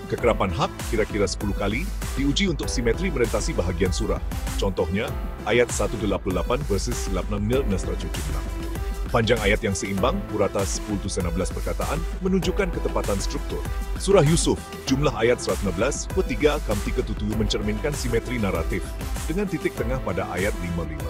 Kekerapan hak kira-kira 10 kali diuji untuk simetri merentasi bahagian surah. Contohnya, ayat 188 versus 176. Panjang ayat yang seimbang, purata 10-16 perkataan, menunjukkan ketepatan struktur. Surah Yusuf, jumlah ayat 116, wa 3 kam 377 mencerminkan simetri naratif, dengan titik tengah pada ayat 55.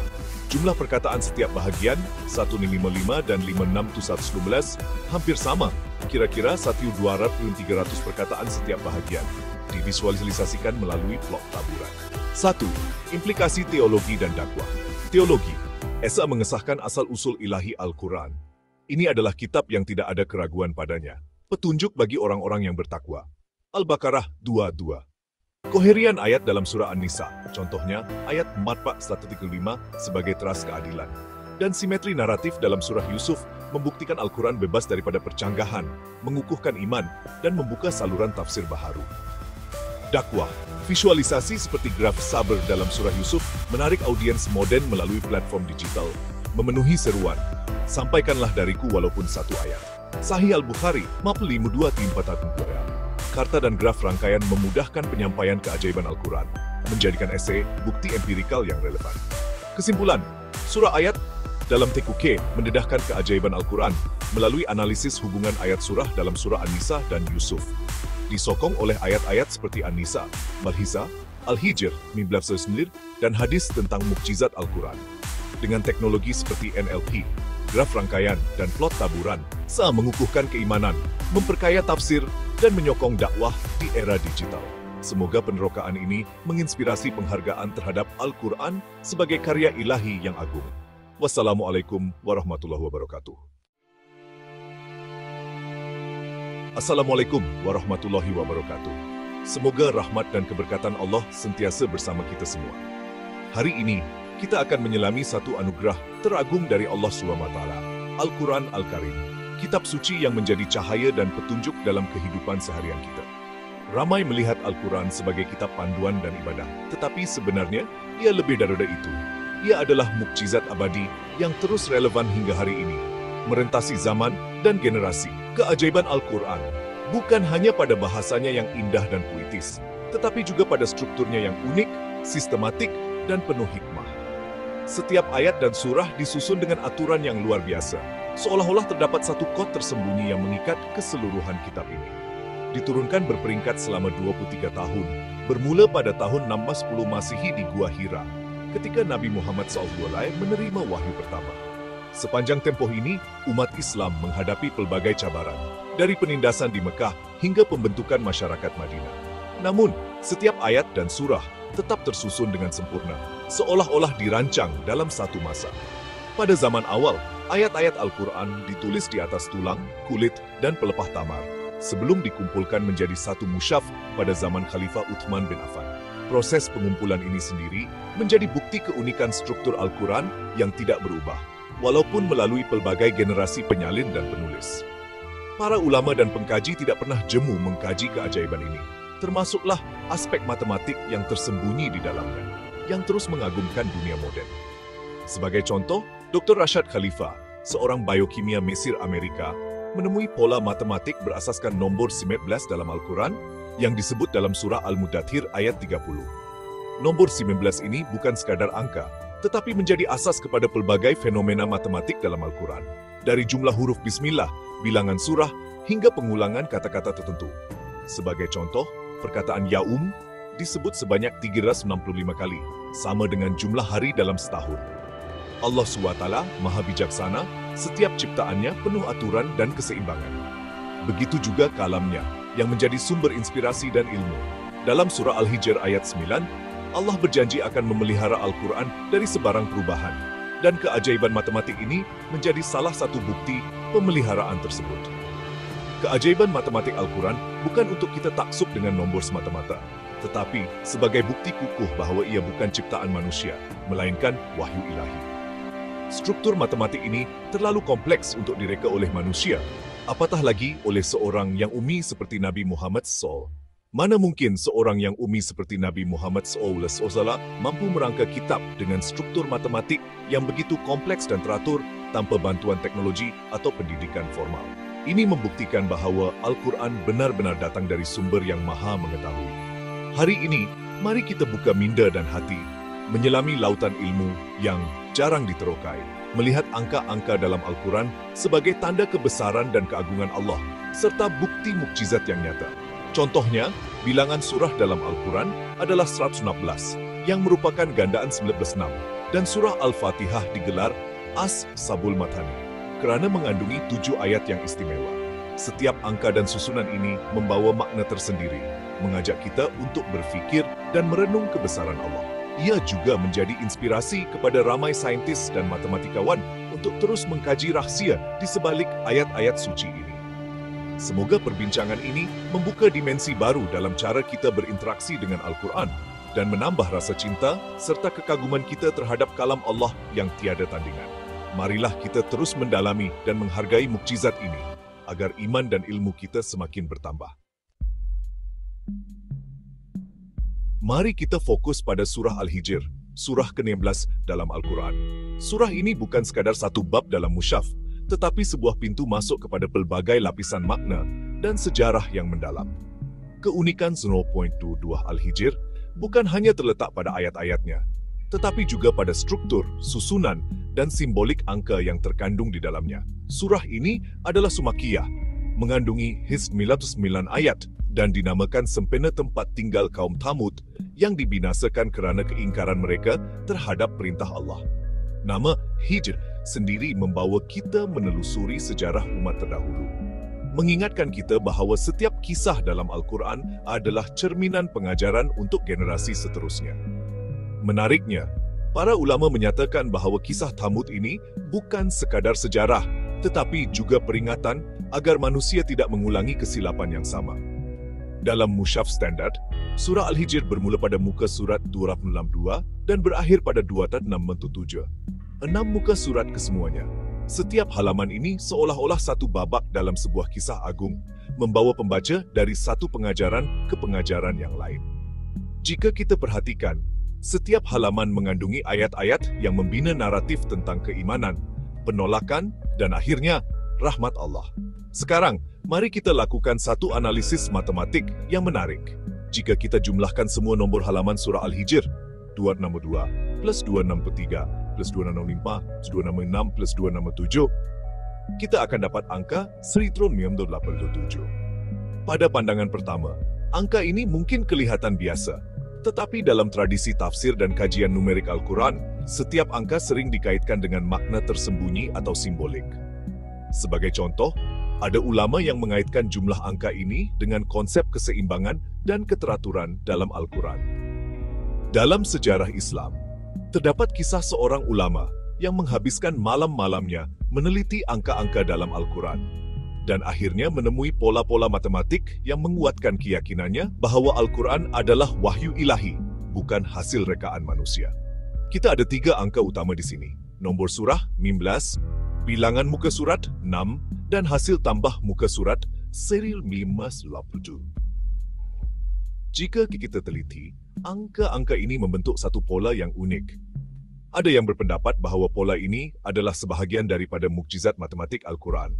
Jumlah perkataan setiap bahagian, 155 dan 56-111, hampir sama, kira-kira 1.200-300 perkataan setiap bahagian, divisualisasikan melalui plot taburan. 1. Implikasi teologi dan dakwah. Teologi. Esa mengesahkan asal-usul ilahi Al-Quran. Ini adalah kitab yang tidak ada keraguan padanya. Petunjuk bagi orang-orang yang bertakwa. Al-Baqarah 22. Koherian ayat dalam surah An-Nisa, contohnya ayat 4:135 sebagai teras keadilan. Dan simetri naratif dalam surah Yusuf membuktikan Al-Quran bebas daripada percanggahan, mengukuhkan iman, dan membuka saluran tafsir baharu. Dakwah, visualisasi seperti graf sabar dalam surah Yusuf menarik audiens modern melalui platform digital, memenuhi seruan, sampaikanlah dariku walaupun satu ayat. Sahih Al-Bukhari, 52-4 Karta dan graf rangkaian memudahkan penyampaian keajaiban Al-Quran, menjadikan esai bukti empirikal yang relevan. Kesimpulan, surah ayat dalam TQK mendedahkan keajaiban Al-Quran melalui analisis hubungan ayat surah dalam surah An-Nisa dan Yusuf. Disokong oleh ayat-ayat seperti An-Nisa, Al-Hisa, Al-Hijr, 19, dan hadis tentang mukjizat Al-Quran. Dengan teknologi seperti NLP, graf rangkaian, dan plot taburan, Sa mengukuhkan keimanan, memperkaya tafsir, dan menyokong dakwah di era digital. Semoga penerokaan ini menginspirasi penghargaan terhadap Al-Quran sebagai karya ilahi yang agung. Wassalamualaikum warahmatullahi wabarakatuh. Assalamualaikum warahmatullahi wabarakatuh. Semoga rahmat dan keberkatan Allah sentiasa bersama kita semua. Hari ini, kita akan menyelami satu anugerah teragung dari Allah SWT, Al-Quran Al-Karim, kitab suci yang menjadi cahaya dan petunjuk dalam kehidupan seharian kita. Ramai melihat Al-Quran sebagai kitab panduan dan ibadah, tetapi sebenarnya ia lebih daripada itu. Ia adalah mukjizat abadi yang terus relevan hingga hari ini, merentasi zaman dan generasi. Keajaiban Al-Quran bukan hanya pada bahasanya yang indah dan puitis, tetapi juga pada strukturnya yang unik, sistematik, dan penuh hikmah. Setiap ayat dan surah disusun dengan aturan yang luar biasa, seolah-olah terdapat satu kod tersembunyi yang mengikat keseluruhan kitab ini. Diturunkan berperingkat selama 23 tahun, bermula pada tahun 610 Masehi di Gua Hira, ketika Nabi Muhammad SAW menerima wahyu pertama. Sepanjang tempoh ini, umat Islam menghadapi pelbagai cabaran, dari penindasan di Mekah hingga pembentukan masyarakat Madinah. Namun, setiap ayat dan surah tetap tersusun dengan sempurna, seolah-olah dirancang dalam satu masa. Pada zaman awal, ayat-ayat Al-Quran ditulis di atas tulang, kulit, dan pelepah tamar, sebelum dikumpulkan menjadi satu mushaf pada zaman Khalifah Uthman bin Affan. Proses pengumpulan ini sendiri menjadi bukti keunikan struktur Al-Quran yang tidak berubah, walaupun melalui pelbagai generasi penyalin dan penulis. Para ulama dan pengkaji tidak pernah jemu mengkaji keajaiban ini, termasuklah aspek matematik yang tersembunyi di dalamnya, yang terus mengagumkan dunia modern. Sebagai contoh, Dr. Rashad Khalifa, seorang biokimia Mesir Amerika, menemui pola matematik berasaskan nombor 19 dalam Al-Quran yang disebut dalam surah Al-Mudathir ayat 30. Nombor 19 ini bukan sekadar angka, tetapi menjadi asas kepada pelbagai fenomena matematik dalam Al-Quran, dari jumlah huruf bismillah, bilangan surah, hingga pengulangan kata-kata tertentu. Sebagai contoh, perkataan yaum disebut sebanyak 365 kali, sama dengan jumlah hari dalam setahun. Allah SWT Maha Bijaksana, setiap ciptaannya penuh aturan dan keseimbangan. Begitu juga kalamnya, yang menjadi sumber inspirasi dan ilmu. Dalam surah Al-Hijr ayat 9, Allah berjanji akan memelihara Al-Quran dari sebarang perubahan, dan keajaiban matematik ini menjadi salah satu bukti pemeliharaan tersebut. Keajaiban matematik Al-Quran bukan untuk kita taksub dengan nombor semata-mata, tetapi sebagai bukti kukuh bahawa ia bukan ciptaan manusia, melainkan wahyu ilahi. Struktur matematik ini terlalu kompleks untuk direka oleh manusia, apatah lagi oleh seorang yang umi seperti Nabi Muhammad SAW. Mana mungkin seorang yang umi seperti Nabi Muhammad SAW mampu merangka kitab dengan struktur matematik yang begitu kompleks dan teratur tanpa bantuan teknologi atau pendidikan formal. Ini membuktikan bahawa Al-Quran benar-benar datang dari sumber yang maha mengetahui. Hari ini, mari kita buka minda dan hati, menyelami lautan ilmu yang jarang diterokai, melihat angka-angka dalam Al-Quran sebagai tanda kebesaran dan keagungan Allah, serta bukti mukjizat yang nyata. Contohnya, bilangan surah dalam Al-Quran adalah 116, yang merupakan gandaan 19:6, dan surah Al-Fatihah digelar As-Sabul Mathani, kerana mengandungi 7 ayat yang istimewa. Setiap angka dan susunan ini membawa makna tersendiri, mengajak kita untuk berfikir dan merenung kebesaran Allah. Ia juga menjadi inspirasi kepada ramai saintis dan matematikawan untuk terus mengkaji rahsia di sebalik ayat-ayat suci ini. Semoga perbincangan ini membuka dimensi baru dalam cara kita berinteraksi dengan Al-Quran dan menambah rasa cinta serta kekaguman kita terhadap kalam Allah yang tiada tandingan. Marilah kita terus mendalami dan menghargai mukjizat ini agar iman dan ilmu kita semakin bertambah. Mari kita fokus pada surah Al-Hijr, surah ke-16 dalam Al-Quran. Surah ini bukan sekadar satu bab dalam mushaf, tetapi sebuah pintu masuk kepada pelbagai lapisan makna dan sejarah yang mendalam. Keunikan 0.22 Al-Hijr bukan hanya terletak pada ayat-ayatnya, tetapi juga pada struktur, susunan, dan simbolik angka yang terkandung di dalamnya. Surah ini adalah Sumakkiyah, mengandungi 99 ayat dan dinamakan sempena tempat tinggal kaum Thamud yang dibinasakan kerana keingkaran mereka terhadap perintah Allah. Nama Hijr sendiri membawa kita menelusuri sejarah umat terdahulu, mengingatkan kita bahawa setiap kisah dalam Al-Quran adalah cerminan pengajaran untuk generasi seterusnya. Menariknya, para ulama menyatakan bahawa kisah Thamud ini bukan sekadar sejarah, tetapi juga peringatan agar manusia tidak mengulangi kesilapan yang sama. Dalam mushaf standard, surah Al-Hijr bermula pada muka surat 262 dan berakhir pada 267. 6 muka surat kesemuanya. Setiap halaman ini seolah-olah satu babak dalam sebuah kisah agung, membawa pembaca dari satu pengajaran ke pengajaran yang lain. Jika kita perhatikan, setiap halaman mengandungi ayat-ayat yang membina naratif tentang keimanan, penolakan, dan akhirnya rahmat Allah. Sekarang, mari kita lakukan satu analisis matematik yang menarik. Jika kita jumlahkan semua nombor halaman surah Al-Hijr, 262 plus 263 plus 265 plus 266 plus 267, kita akan dapat angka 1987. Pada pandangan pertama, angka ini mungkin kelihatan biasa, tetapi dalam tradisi tafsir dan kajian numerik Al-Quran, setiap angka sering dikaitkan dengan makna tersembunyi atau simbolik. Sebagai contoh, ada ulama yang mengaitkan jumlah angka ini dengan konsep keseimbangan dan keteraturan dalam Al-Quran. Dalam sejarah Islam, terdapat kisah seorang ulama yang menghabiskan malam-malamnya meneliti angka-angka dalam Al-Quran dan akhirnya menemui pola-pola matematik yang menguatkan keyakinannya bahawa Al-Quran adalah wahyu ilahi, bukan hasil rekaan manusia. Kita ada 3 angka utama di sini, nombor surah 15, bilangan muka surat 6, dan hasil tambah muka surat serial 587. Jika kita teliti, angka-angka ini membentuk satu pola yang unik. Ada yang berpendapat bahawa pola ini adalah sebahagian daripada mukjizat matematik Al-Quran,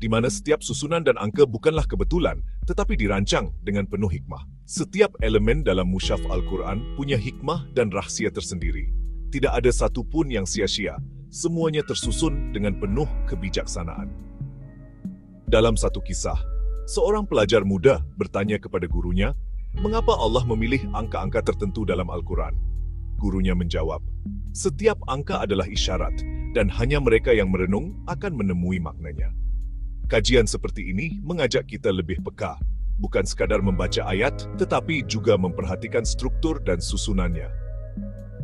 di mana setiap susunan dan angka bukanlah kebetulan, tetapi dirancang dengan penuh hikmah. Setiap elemen dalam mushaf Al-Quran punya hikmah dan rahsia tersendiri. Tidak ada satu pun yang sia-sia, semuanya tersusun dengan penuh kebijaksanaan. Dalam satu kisah, seorang pelajar muda bertanya kepada gurunya, mengapa Allah memilih angka-angka tertentu dalam Al-Quran? Gurunya menjawab, setiap angka adalah isyarat, dan hanya mereka yang merenung akan menemui maknanya. Kajian seperti ini mengajak kita lebih peka, bukan sekadar membaca ayat, tetapi juga memperhatikan struktur dan susunannya.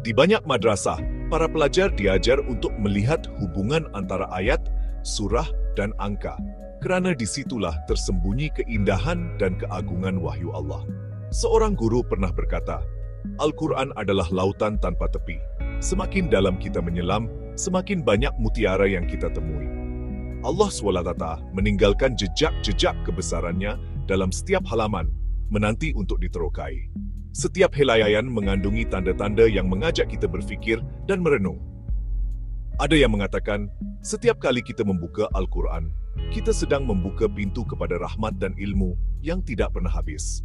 Di banyak madrasah, para pelajar diajar untuk melihat hubungan antara ayat, surah, dan angka. kerana disitulah tersembunyi keindahan dan keagungan wahyu Allah. Seorang guru pernah berkata, Al-Quran adalah lautan tanpa tepi. Semakin dalam kita menyelam, semakin banyak mutiara yang kita temui. Allah SWT meninggalkan jejak-jejak kebesarannya dalam setiap halaman, menanti untuk diterokai. Setiap helaian mengandungi tanda-tanda yang mengajak kita berfikir dan merenung. Ada yang mengatakan, setiap kali kita membuka Al-Quran, kita sedang membuka pintu kepada rahmat dan ilmu yang tidak pernah habis.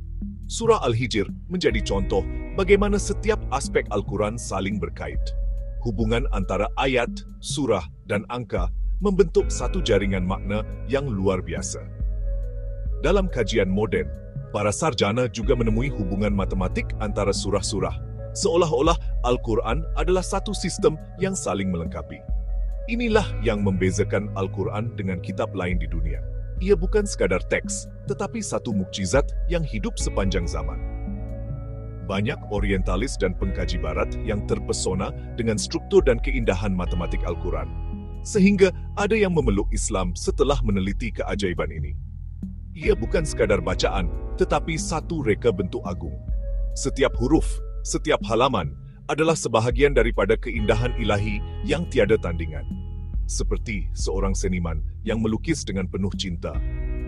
Surah Al-Hijr menjadi contoh bagaimana setiap aspek Al-Quran saling berkait. Hubungan antara ayat, surah, dan angka membentuk satu jaringan makna yang luar biasa. Dalam kajian moden, para sarjana juga menemui hubungan matematik antara surah-surah, seolah-olah Al-Quran adalah satu sistem yang saling melengkapi. Inilah yang membezakan Al-Quran dengan kitab lain di dunia. Ia bukan sekadar teks, tetapi satu mukjizat yang hidup sepanjang zaman. Banyak orientalis dan pengkaji barat yang terpesona dengan struktur dan keindahan matematik Al-Quran, sehingga ada yang memeluk Islam setelah meneliti keajaiban ini. Ia bukan sekadar bacaan, tetapi satu reka bentuk agung. Setiap huruf, setiap halaman adalah sebahagian daripada keindahan ilahi yang tiada tandingan. Seperti seorang seniman yang melukis dengan penuh cinta,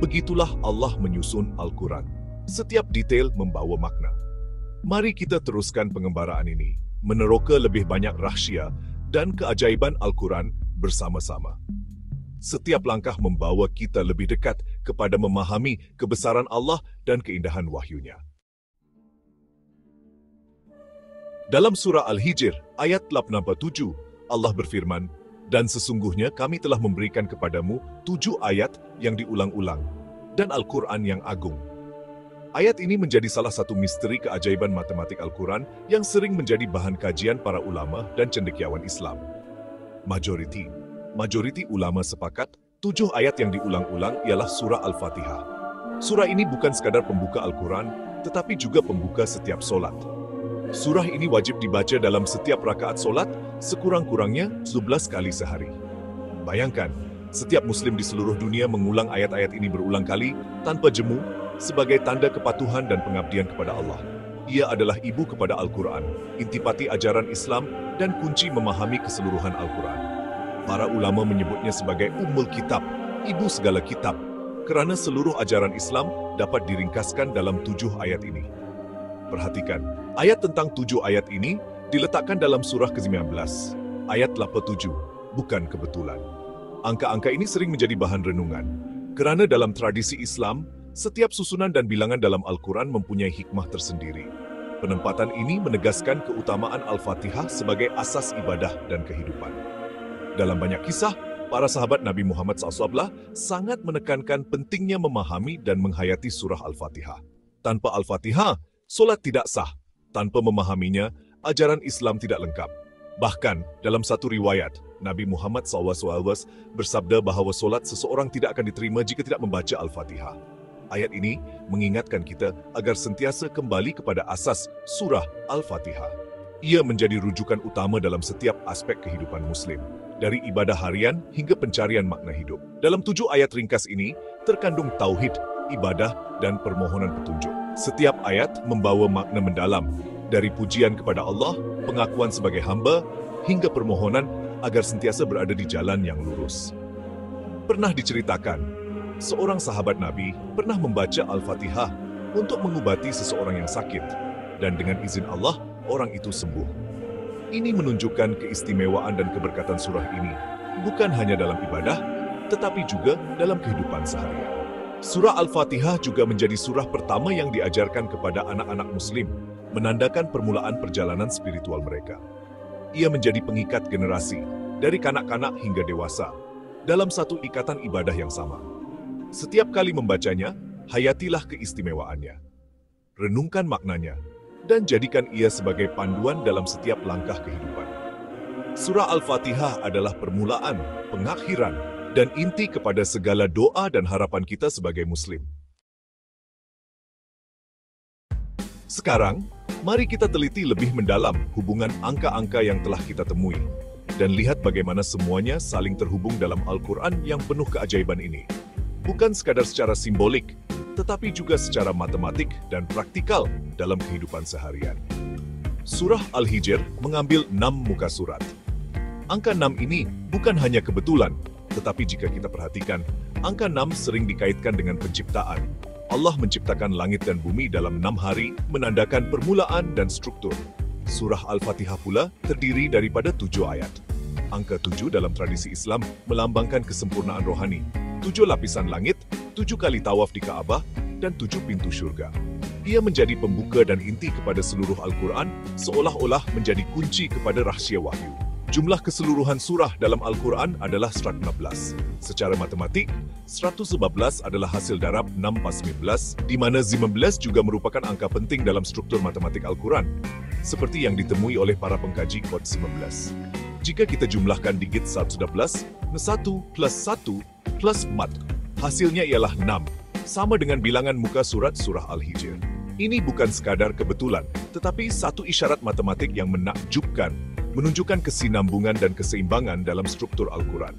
begitulah Allah menyusun Al-Quran. Setiap detail membawa makna. Mari kita teruskan pengembaraan ini, meneroka lebih banyak rahsia dan keajaiban Al-Quran bersama-sama. Setiap langkah membawa kita lebih dekat kepada memahami kebesaran Allah dan keindahan wahyunya. Dalam surah Al-Hijr, ayat 87, Allah berfirman, dan sesungguhnya kami telah memberikan kepadamu 7 ayat yang diulang-ulang, dan Al-Quran yang agung. Ayat ini menjadi salah satu misteri keajaiban matematik Al-Quran yang sering menjadi bahan kajian para ulama dan cendekiawan Islam. Majoriti ulama sepakat, 7 ayat yang diulang-ulang ialah surah Al-Fatihah. Surah ini bukan sekadar pembuka Al-Quran, tetapi juga pembuka setiap solat. Surah ini wajib dibaca dalam setiap rakaat solat, sekurang-kurangnya 11 kali sehari. Bayangkan, setiap Muslim di seluruh dunia mengulang ayat-ayat ini berulang kali, tanpa jemu, sebagai tanda kepatuhan dan pengabdian kepada Allah. Ia adalah ibu kepada Al-Quran, intipati ajaran Islam, dan kunci memahami keseluruhan Al-Quran. Para ulama menyebutnya sebagai Ummul Kitab, ibu segala kitab, kerana seluruh ajaran Islam dapat diringkaskan dalam 7 ayat ini. Perhatikan, ayat tentang 7 ayat ini diletakkan dalam surah ke-19, ayat 87, bukan kebetulan. Angka-angka ini sering menjadi bahan renungan, kerana dalam tradisi Islam, setiap susunan dan bilangan dalam Al-Quran mempunyai hikmah tersendiri. Penempatan ini menegaskan keutamaan Al-Fatihah sebagai asas ibadah dan kehidupan. Dalam banyak kisah, para sahabat Nabi Muhammad SAW sangat menekankan pentingnya memahami dan menghayati surah Al-Fatihah. Tanpa Al-Fatihah, solat tidak sah. Tanpa memahaminya, ajaran Islam tidak lengkap. Bahkan, dalam satu riwayat, Nabi Muhammad SAW bersabda bahawa solat seseorang tidak akan diterima jika tidak membaca Al-Fatihah. Ayat ini mengingatkan kita agar sentiasa kembali kepada asas surah Al-Fatihah. Ia menjadi rujukan utama dalam setiap aspek kehidupan Muslim, dari ibadah harian hingga pencarian makna hidup. Dalam 7 ayat ringkas ini, terkandung tauhid, ibadah, dan permohonan petunjuk. Setiap ayat membawa makna mendalam, dari pujian kepada Allah, pengakuan sebagai hamba, hingga permohonan agar sentiasa berada di jalan yang lurus. Pernah diceritakan, seorang sahabat Nabi pernah membaca Al-Fatihah untuk mengubati seseorang yang sakit, dan dengan izin Allah, orang itu sembuh. Ini menunjukkan keistimewaan dan keberkatan surah ini, bukan hanya dalam ibadah, tetapi juga dalam kehidupan seharian. Surah Al-Fatihah juga menjadi surah pertama yang diajarkan kepada anak-anak Muslim, menandakan permulaan perjalanan spiritual mereka. Ia menjadi pengikat generasi, dari kanak-kanak hingga dewasa, dalam satu ikatan ibadah yang sama. Setiap kali membacanya, hayatilah keistimewaannya. Renungkan maknanya, dan jadikan ia sebagai panduan dalam setiap langkah kehidupan. Surah Al-Fatihah adalah permulaan, pengakhiran, dan inti kepada segala doa dan harapan kita sebagai Muslim. Sekarang, mari kita teliti lebih mendalam hubungan angka-angka yang telah kita temui, dan lihat bagaimana semuanya saling terhubung dalam Al-Quran yang penuh keajaiban ini. bukan sekadar secara simbolik, tetapi juga secara matematik dan praktikal dalam kehidupan seharian. Surah Al-Hijr mengambil 6 muka surat. Angka 6 ini bukan hanya kebetulan, tetapi jika kita perhatikan, angka 6 sering dikaitkan dengan penciptaan. Allah menciptakan langit dan bumi dalam 6 hari, menandakan permulaan dan struktur. Surah Al-Fatihah pula terdiri daripada 7 ayat. Angka 7 dalam tradisi Islam melambangkan kesempurnaan rohani. 7 lapisan langit, 7 kali tawaf di Kaabah, dan 7 pintu syurga. Ia menjadi pembuka dan inti kepada seluruh Al-Quran, seolah-olah menjadi kunci kepada rahsia wahyu. Jumlah keseluruhan surah dalam Al-Quran adalah 115. Secara matematik, 114 adalah hasil darab 6 + 19, di mana 19 juga merupakan angka penting dalam struktur matematik Al-Quran, seperti yang ditemui oleh para pengkaji kod 19. Jika kita jumlahkan digit 111, 1 plus 1 plus mat, hasilnya ialah 6, sama dengan bilangan muka surat surah Al-Hijr. Ini bukan sekadar kebetulan, tetapi satu isyarat matematik yang menakjubkan, menunjukkan kesinambungan dan keseimbangan dalam struktur Al-Quran.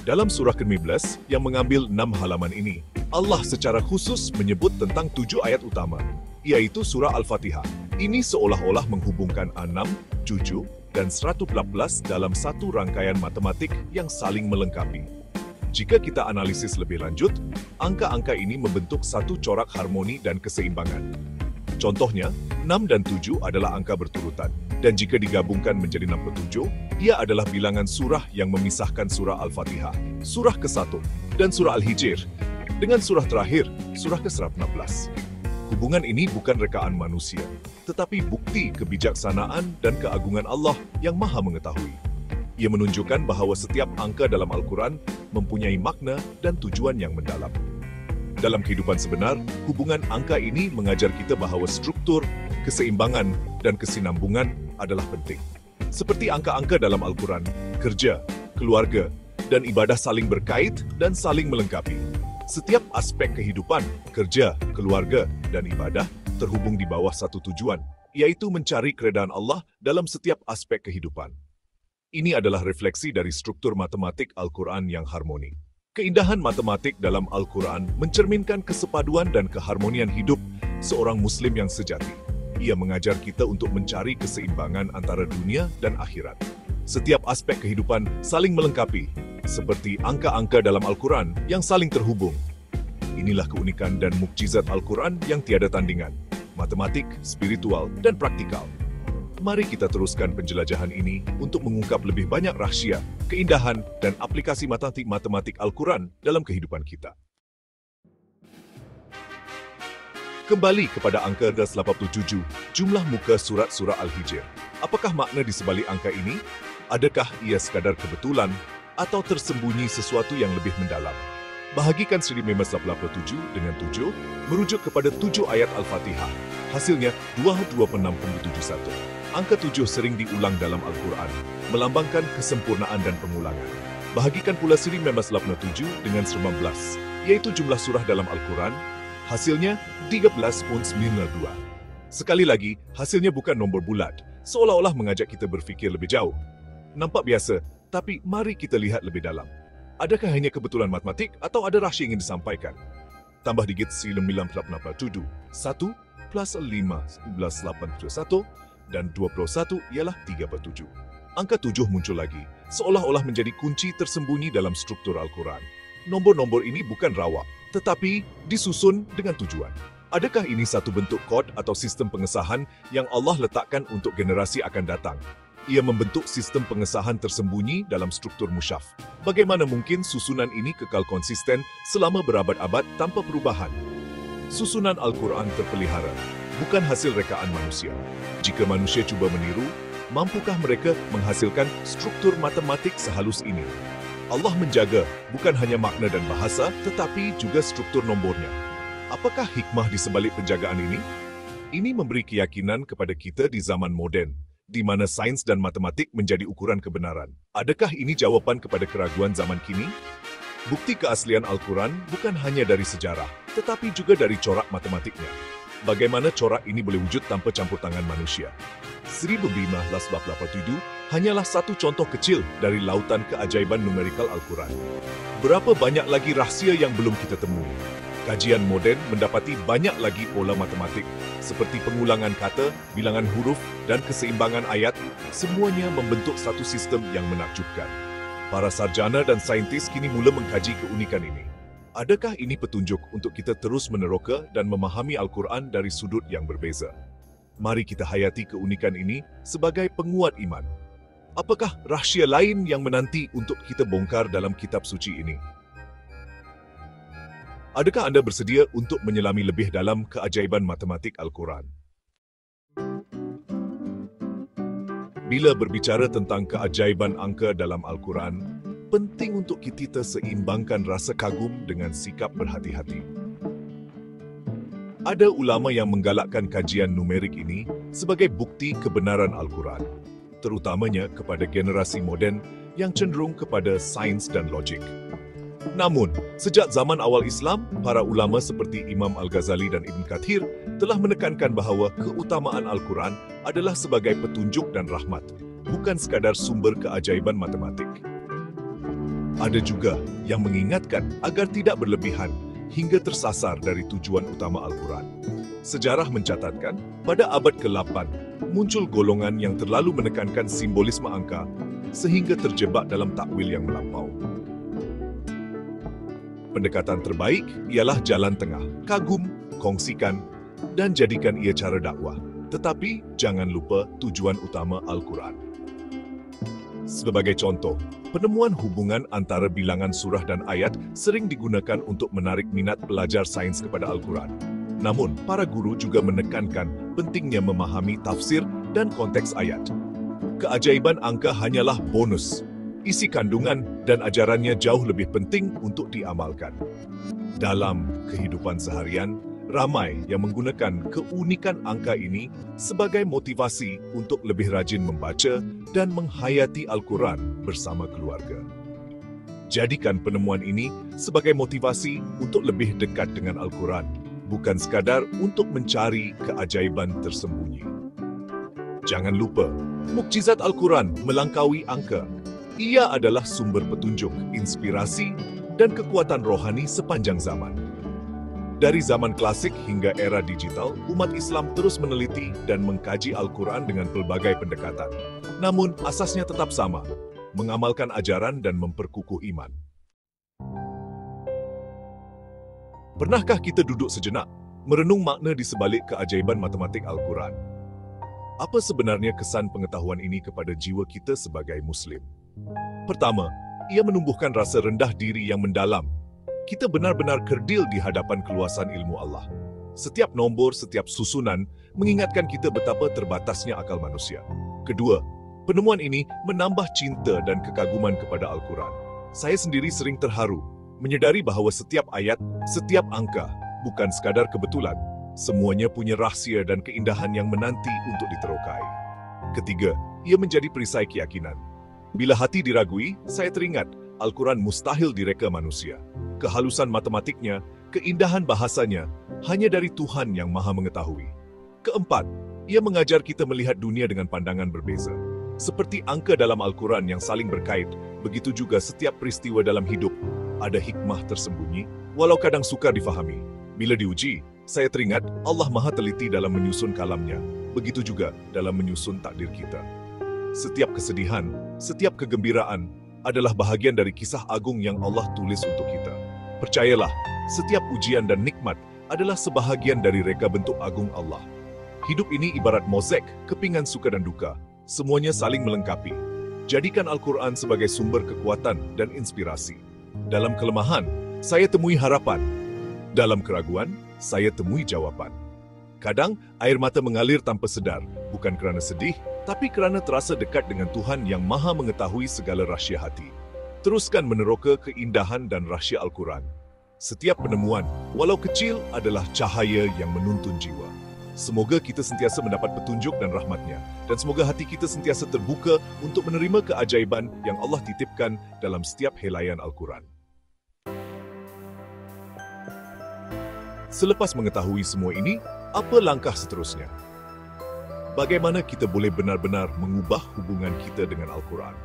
Dalam surah ke-15 yang mengambil 6 halaman ini, Allah secara khusus menyebut tentang 7 ayat utama, yaitu surah Al-Fatihah. Ini seolah-olah menghubungkan 6, 7, dan 114 dalam satu rangkaian matematik yang saling melengkapi. Jika kita analisis lebih lanjut, angka-angka ini membentuk satu corak harmoni dan keseimbangan. Contohnya, 6 dan 7 adalah angka berturutan, dan jika digabungkan menjadi 67, ia adalah bilangan surah yang memisahkan surah Al-Fatihah, surah ke-1, dan surah Al-Hijr, dengan surah terakhir, surah ke-116. Hubungan ini bukan rekaan manusia, tetapi bukti kebijaksanaan dan keagungan Allah yang Maha Mengetahui. Ia menunjukkan bahawa setiap angka dalam Al-Quran mempunyai makna dan tujuan yang mendalam. Dalam kehidupan sebenar, hubungan angka ini mengajar kita bahawa struktur, keseimbangan, dan kesinambungan adalah penting. Seperti angka-angka dalam Al-Quran, kerja, keluarga, dan ibadah saling berkait dan saling melengkapi. Setiap aspek kehidupan, kerja, keluarga, dan ibadah terhubung di bawah satu tujuan, yaitu mencari keredaan Allah dalam setiap aspek kehidupan. Ini adalah refleksi dari struktur matematik Al-Quran yang harmoni. Keindahan matematik dalam Al-Quran mencerminkan kesepaduan dan keharmonian hidup seorang Muslim yang sejati. Ia mengajar kita untuk mencari keseimbangan antara dunia dan akhirat. Setiap aspek kehidupan saling melengkapi, seperti angka-angka dalam Al-Quran yang saling terhubung. Inilah keunikan dan mukjizat Al-Quran yang tiada tandingan, matematik, spiritual, dan praktikal. Mari kita teruskan penjelajahan ini untuk mengungkap lebih banyak rahsia, keindahan, dan aplikasi matematik Al-Quran dalam kehidupan kita. Kembali kepada angka 87, jumlah muka surat surah Al-Hijr. Apakah makna di sebalik angka ini? Adakah ia sekadar kebetulan atau tersembunyi sesuatu yang lebih mendalam? Bahagikan 1987 dengan 7, merujuk kepada 7 ayat Al-Fatihah. Hasilnya 226,71. Angka 7 sering diulang dalam Al-Quran, melambangkan kesempurnaan dan pengulangan. Bahagikan pula 1987 dengan 19, yaitu jumlah surah dalam Al-Quran. Hasilnya 13,92. Sekali lagi, hasilnya bukan nombor bulat, seolah-olah mengajak kita berfikir lebih jauh. Nampak biasa, tapi mari kita lihat lebih dalam. Adakah hanya kebetulan matematik atau ada rahsia yang ingin disampaikan? Tambah digit 1987, 1 plus 5, 1181, dan 21 ialah 3/7. Angka 7 muncul lagi, seolah-olah menjadi kunci tersembunyi dalam struktur Al-Quran. Nombor-nombor ini bukan rawak, tetapi disusun dengan tujuan. Adakah ini satu bentuk kod atau sistem pengesahan yang Allah letakkan untuk generasi akan datang? Ia membentuk sistem pengesahan tersembunyi dalam struktur mushaf. Bagaimana mungkin susunan ini kekal konsisten selama berabad-abad tanpa perubahan? Susunan Al-Quran terpelihara, bukan hasil rekaan manusia. Jika manusia cuba meniru, mampukah mereka menghasilkan struktur matematik sehalus ini? Allah menjaga bukan hanya makna dan bahasa, tetapi juga struktur nombornya. Apakah hikmah di sebalik penjagaan ini? Ini memberi keyakinan kepada kita di zaman moden, di mana sains dan matematik menjadi ukuran kebenaran. Adakah ini jawapan kepada keraguan zaman kini? Bukti keaslian Al-Quran bukan hanya dari sejarah, tetapi juga dari corak matematiknya. Bagaimana corak ini boleh wujud tanpa campur tangan manusia? 1587 hanyalah satu contoh kecil dari lautan keajaiban numerikal Al-Quran. Berapa banyak lagi rahsia yang belum kita temui? Kajian moden mendapati banyak lagi pola matematik, seperti pengulangan kata, bilangan huruf, dan keseimbangan ayat, semuanya membentuk satu sistem yang menakjubkan. Para sarjana dan saintis kini mula mengkaji keunikan ini. Adakah ini petunjuk untuk kita terus meneroka dan memahami Al-Quran dari sudut yang berbeza? Mari kita hayati keunikan ini sebagai penguat iman. Apakah rahsia lain yang menanti untuk kita bongkar dalam kitab suci ini? Adakah anda bersedia untuk menyelami lebih dalam keajaiban matematik Al-Quran? Bila berbicara tentang keajaiban angka dalam Al-Quran, penting untuk kita seimbangkan rasa kagum dengan sikap berhati-hati. Ada ulama yang menggalakkan kajian numerik ini sebagai bukti kebenaran Al-Quran, terutamanya kepada generasi moden yang cenderung kepada sains dan logik. Namun, sejak zaman awal Islam, para ulama seperti Imam Al-Ghazali dan Ibn Kathir telah menekankan bahawa keutamaan Al-Quran adalah sebagai petunjuk dan rahmat, bukan sekadar sumber keajaiban matematik. Ada juga yang mengingatkan agar tidak berlebihan hingga tersasar dari tujuan utama Al-Quran. Sejarah mencatatkan, pada abad ke-8, muncul golongan yang terlalu menekankan simbolisme angka sehingga terjebak dalam takwil yang melampau. Pendekatan terbaik ialah jalan tengah, kagum, kongsikan, dan jadikan ia cara dakwah. Tetapi, jangan lupa tujuan utama Al-Quran. Sebagai contoh, penemuan hubungan antara bilangan surah dan ayat sering digunakan untuk menarik minat pelajar sains kepada Al-Quran. Namun, para guru juga menekankan pentingnya memahami tafsir dan konteks ayat. Keajaiban angka hanyalah bonus. Isi kandungan dan ajarannya jauh lebih penting untuk diamalkan. Dalam kehidupan seharian, ramai yang menggunakan keunikan angka ini sebagai motivasi untuk lebih rajin membaca dan menghayati Al-Quran bersama keluarga. Jadikan penemuan ini sebagai motivasi untuk lebih dekat dengan Al-Quran, bukan sekadar untuk mencari keajaiban tersembunyi. Jangan lupa, mukjizat Al-Quran melangkaui angka. Ia adalah sumber petunjuk, inspirasi, dan kekuatan rohani sepanjang zaman. Dari zaman klasik hingga era digital, umat Islam terus meneliti dan mengkaji Al-Quran dengan pelbagai pendekatan. Namun, asasnya tetap sama, mengamalkan ajaran dan memperkukuh iman. Pernahkah kita duduk sejenak, merenung makna di sebalik keajaiban matematik Al-Quran? Apa sebenarnya kesan pengetahuan ini kepada jiwa kita sebagai Muslim? Pertama, ia menumbuhkan rasa rendah diri yang mendalam. Kita benar-benar kerdil di hadapan keluasan ilmu Allah. Setiap nombor, setiap susunan mengingatkan kita betapa terbatasnya akal manusia. Kedua, penemuan ini menambah cinta dan kekaguman kepada Al-Quran. Saya sendiri sering terharu, menyadari bahawa setiap ayat, setiap angka, bukan sekadar kebetulan. Semuanya punya rahsia dan keindahan yang menanti untuk diterokai. Ketiga, ia menjadi perisai keyakinan. Bila hati diragui, saya teringat Al-Quran mustahil direka manusia. Kehalusan matematiknya, keindahan bahasanya, hanya dari Tuhan yang Maha Mengetahui. Keempat, ia mengajar kita melihat dunia dengan pandangan berbeza. Seperti angka dalam Al-Quran yang saling berkait, begitu juga setiap peristiwa dalam hidup ada hikmah tersembunyi, walau kadang sukar difahami. Bila diuji, saya teringat Allah Maha Teliti dalam menyusun kalamnya, begitu juga dalam menyusun takdir kita. Setiap kesedihan, setiap kegembiraan adalah bahagian dari kisah agung yang Allah tulis untuk kita. Percayalah, setiap ujian dan nikmat adalah sebahagian dari reka bentuk agung Allah. Hidup ini ibarat mozaik, kepingan suka dan duka. Semuanya saling melengkapi. Jadikan Al-Quran sebagai sumber kekuatan dan inspirasi. Dalam kelemahan, saya temui harapan. Dalam keraguan, saya temui jawaban. Kadang, air mata mengalir tanpa sedar, bukan kerana sedih, tapi kerana terasa dekat dengan Tuhan yang Maha Mengetahui segala rahsia hati. Teruskan meneroka keindahan dan rahsia Al-Quran. Setiap penemuan, walau kecil, adalah cahaya yang menuntun jiwa. Semoga kita sentiasa mendapat petunjuk dan rahmatnya, dan semoga hati kita sentiasa terbuka untuk menerima keajaiban yang Allah titipkan dalam setiap helaian Al-Quran. Selepas mengetahui semua ini, apa langkah seterusnya? bagaimana kita boleh benar-benar mengubah hubungan kita dengan Al-Quran.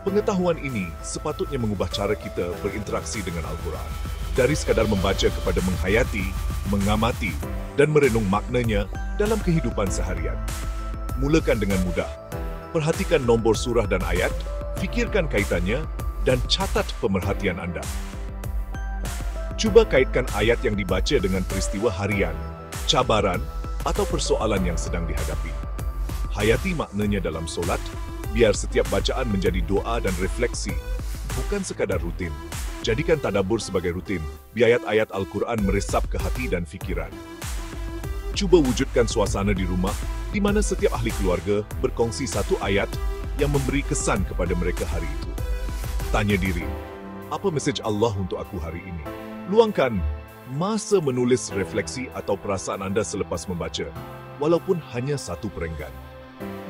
Pengetahuan ini sepatutnya mengubah cara kita berinteraksi dengan Al-Quran. Dari sekadar membaca kepada menghayati, mengamati, dan merenung maknanya dalam kehidupan seharian. Mulakan dengan mudah. Perhatikan nombor surah dan ayat, fikirkan kaitannya, dan catat pemerhatian anda. Cuba kaitkan ayat yang dibaca dengan peristiwa harian, cabaran, atau persoalan yang sedang dihadapi. Hayati maknanya dalam solat, biar setiap bacaan menjadi doa dan refleksi, bukan sekadar rutin. Jadikan tadabbur sebagai rutin, biar ayat-ayat Al-Quran meresap ke hati dan fikiran. Cuba wujudkan suasana di rumah, di mana setiap ahli keluarga berkongsi satu ayat yang memberi kesan kepada mereka hari itu. Tanya diri, apa mesej Allah untuk aku hari ini? Luangkan masa menulis refleksi atau perasaan anda selepas membaca, walaupun hanya satu perenggan.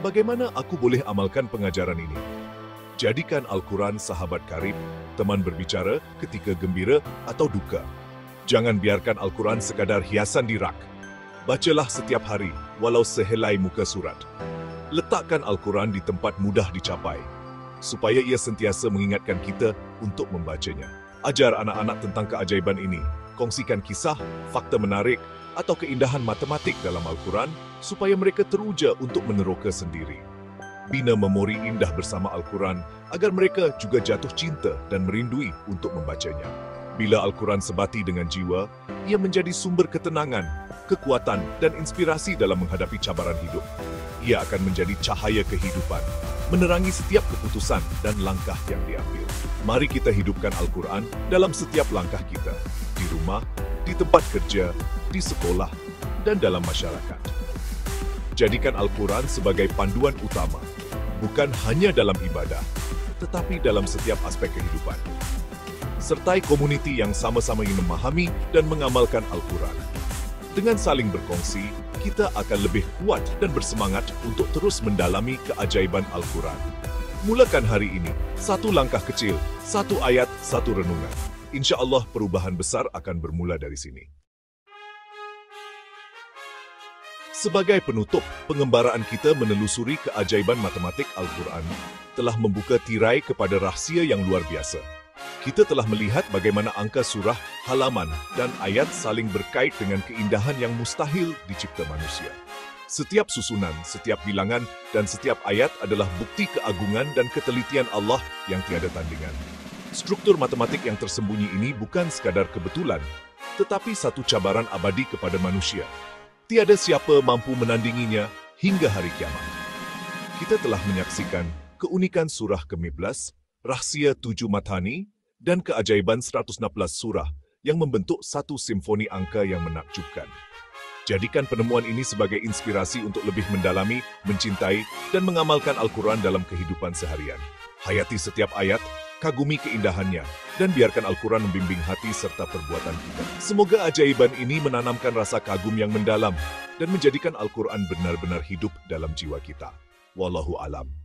Bagaimana aku boleh amalkan pengajaran ini? Jadikan Al-Quran sahabat karib, teman berbicara ketika gembira atau duka. Jangan biarkan Al-Quran sekadar hiasan di rak. Bacalah setiap hari, walau sehelai muka surat. Letakkan Al-Quran di tempat mudah dicapai, supaya ia sentiasa mengingatkan kita untuk membacanya. Ajar anak-anak tentang keajaiban ini. Kongsikan kisah, fakta menarik, atau keindahan matematik dalam Al-Quran, supaya mereka teruja untuk meneroka sendiri. Bina memori indah bersama Al-Quran, agar mereka juga jatuh cinta dan merindui untuk membacanya. Bila Al-Quran sebati dengan jiwa, ia menjadi sumber ketenangan, kekuatan, dan inspirasi dalam menghadapi cabaran hidup. Ia akan menjadi cahaya kehidupan, menerangi setiap keputusan dan langkah yang diambil. Mari kita hidupkan Al-Quran dalam setiap langkah kita, di rumah, di tempat kerja, di sekolah, dan dalam masyarakat. Jadikan Al-Quran sebagai panduan utama, bukan hanya dalam ibadah, tetapi dalam setiap aspek kehidupan. Sertai komuniti yang sama-sama ingin memahami dan mengamalkan Al-Quran. Dengan saling berkongsi, kita akan lebih kuat dan bersemangat untuk terus mendalami keajaiban Al-Quran. Mulakan hari ini, satu langkah kecil, satu ayat, satu renungan. Insya Allah perubahan besar akan bermula dari sini. Sebagai penutup, pengembaraan kita menelusuri keajaiban matematik Al-Quran telah membuka tirai kepada rahsia yang luar biasa. Kita telah melihat bagaimana angka surah, halaman, dan ayat saling berkait dengan keindahan yang mustahil dicipta manusia. Setiap susunan, setiap bilangan, dan setiap ayat adalah bukti keagungan dan ketelitian Allah yang tiada tandingan. Struktur matematik yang tersembunyi ini bukan sekadar kebetulan, tetapi satu cabaran abadi kepada manusia. Tiada siapa mampu menandinginya hingga hari kiamat. Kita telah menyaksikan keunikan surah ke-15, rahsia 7 Mathani, dan keajaiban 116 surah yang membentuk satu simfoni angka yang menakjubkan. Jadikan penemuan ini sebagai inspirasi untuk lebih mendalami, mencintai, dan mengamalkan Al-Quran dalam kehidupan seharian. Hayati setiap ayat, kagumi keindahannya, dan biarkan Al-Quran membimbing hati serta perbuatan kita. Semoga ajaiban ini menanamkan rasa kagum yang mendalam dan menjadikan Al-Quran benar-benar hidup dalam jiwa kita. Wallahu alam.